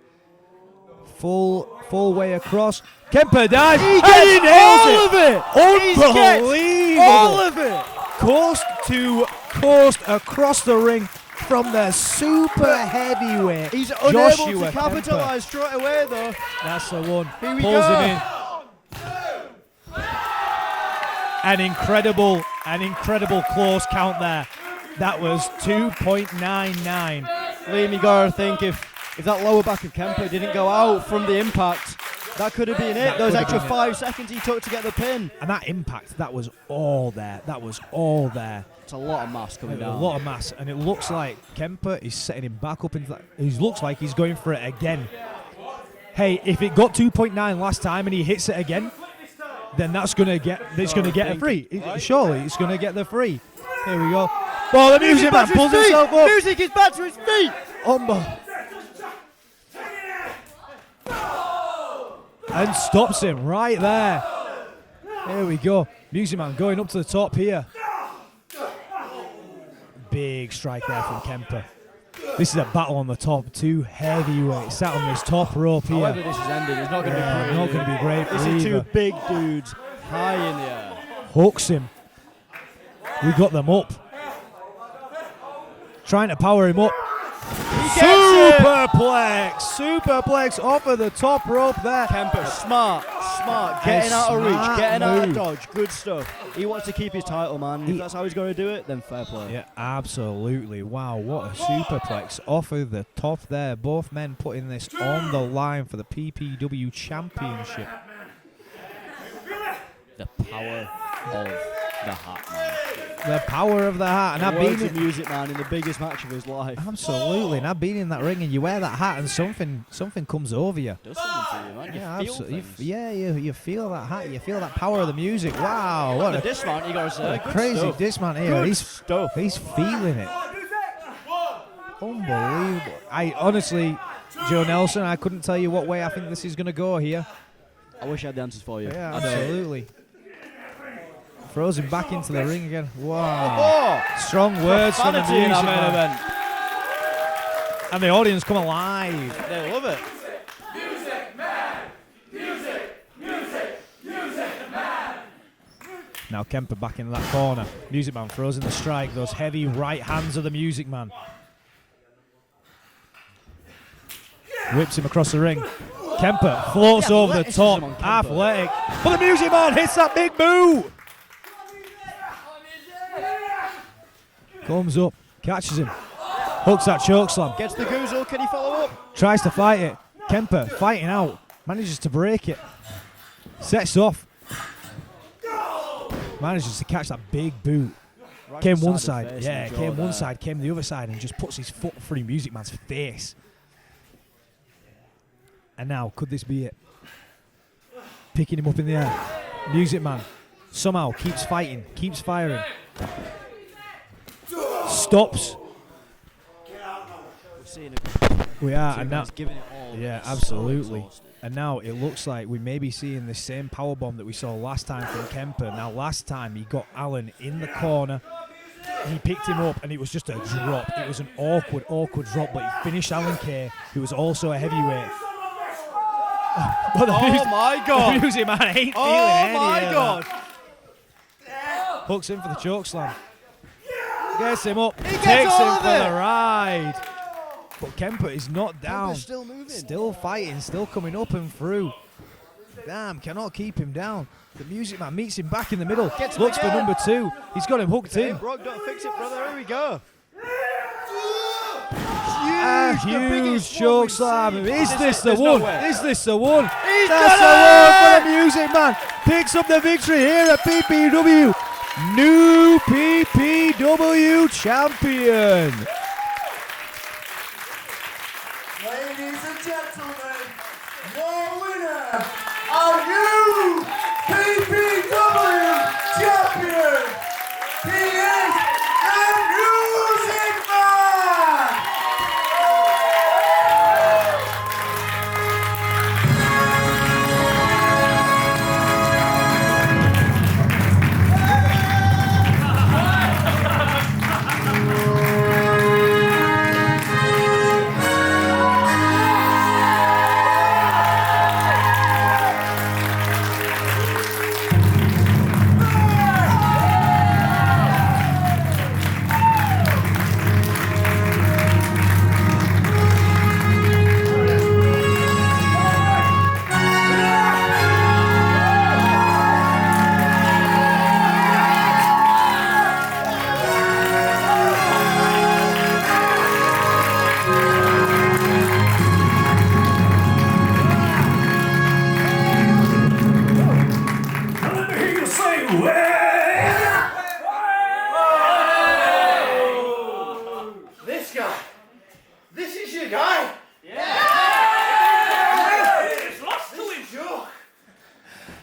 Full way across. Kemper dives. He and gets he nails all it. of it. Unbelievable. He gets all of it. Coast to coast across the ring from the super heavyweight. He's unable Joshua to capitalise straight away, though. Kemper. That's the one. Here we Pulls go. him in. An incredible close count there. That was 2.99. Liam, you gotta think if that lower back of Kemper didn't go out from the impact, that could have been it. That Those could have extra been it. 5 seconds he took to get the pin. And that impact, that was all there. It's a lot of mass coming down. A lot of mass. And it looks like Kemper is setting him back up into that. He looks like he's going for it again. Hey, if it got 2.9 last time and he hits it again, then that's gonna get a free. Surely it's gonna get the free. Here we go. Oh, the Music Man pulls himself up. Music is back to his feet. And stops him right there. Here we go. Music Man going up to the top here. Big strike there from Kemper. This is a battle on the top. Two heavyweights sat on this top rope here. However this is ending, it's not going to be pretty. Not going to be great for This is two either. big dudes high in the air. Hooks him. We got them up. Trying to power him up. He gets it. Superplex off of the top rope there. Kemper, smart, getting out of reach, smart getting out of move. dodge, good stuff. He wants to keep his title, man. If that's how he's going to do it, then fair play. Yeah, absolutely. Wow, what a superplex off of the top there. Both men putting this on the line for the PPW Championship. The power of the hat, man. The power of the hat. And I've Words been of Music Man in the biggest match of his life. absolutely. And I've been in that ring, and you wear that hat, and something comes over you. Does something to you, man. Yeah, You feel absolutely. things. You feel that hat. You feel that power of the music. Wow, what The a dismount, you got to say. Good crazy stuff. dismount here. Good He's stuff. He's feeling it. Unbelievable. I honestly, Joe Nelson, I couldn't tell you what way I think this is going to go here. I wish I had the answers for you. Yeah, I don't. absolutely. Throws him back into the ring again. Wow. Strong words from the Profanity in Music our main Man. event. And the audience come alive. They love it. Now Kemper back in that corner. Music Man throws in the strike. Those heavy right hands of the Music Man. Whips him across the ring. Kemper floats over the top. Athletic. But the Music Man hits that big boot. Comes up. Catches him. Hooks that choke slam. Gets the Goozle. Can he follow up? Tries to fight it. Kemper fighting out. Manages to break it. Sets off. Manages to catch that big boot. Right Came inside one the side. face Yeah, and the came jaw one there. side, came the other side, and just puts his foot through Music Man's face. And now, could this be it? Picking him up in the air. Music Man somehow keeps fighting, keeps firing. Stops. We're seeing We are, two and now, guys giving it all. yeah, So absolutely. exhausted. And now it looks like we may be seeing the same powerbomb that we saw last time from Kemper. Now, last time he got Allen in the corner. He picked him up, and it was just a drop. It was an awkward drop, but he finished Alan Kay, who was also a heavyweight. But the Oh my God. The Music Man ain't feeling Oh any my of God. that. Hooks in for the choke slam. Gets him up. gets Takes all him of for it. the ride. But Kemper is not down. Kemper's still moving. Still fighting, still coming up and through. Damn, cannot keep him down. The Music Man meets him back in the middle. Gets him Looks for again. number 2. He's got him hooked Hey, in. Brock, don't fix it, brother. Here we go. A the huge biggest one choke we've slam. seen. Is this the There's no one? way. Is this the one? He's That's done the one for it! the Music Man. Picks up the victory here at PPW. New PPW champion. Ladies and gentlemen, your winner, our new PPW champion, he is the Music Man! This guy. This is your guy. Yeah. It's lost to him. Sure.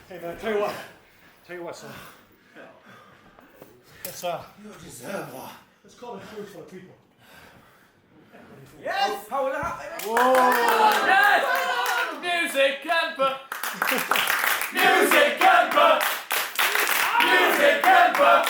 Hey man, tell you what, son. Let's You deserve that. let's call it food for the people. Yes! How will that Music Kemper! Music Kemper! Music Kemper!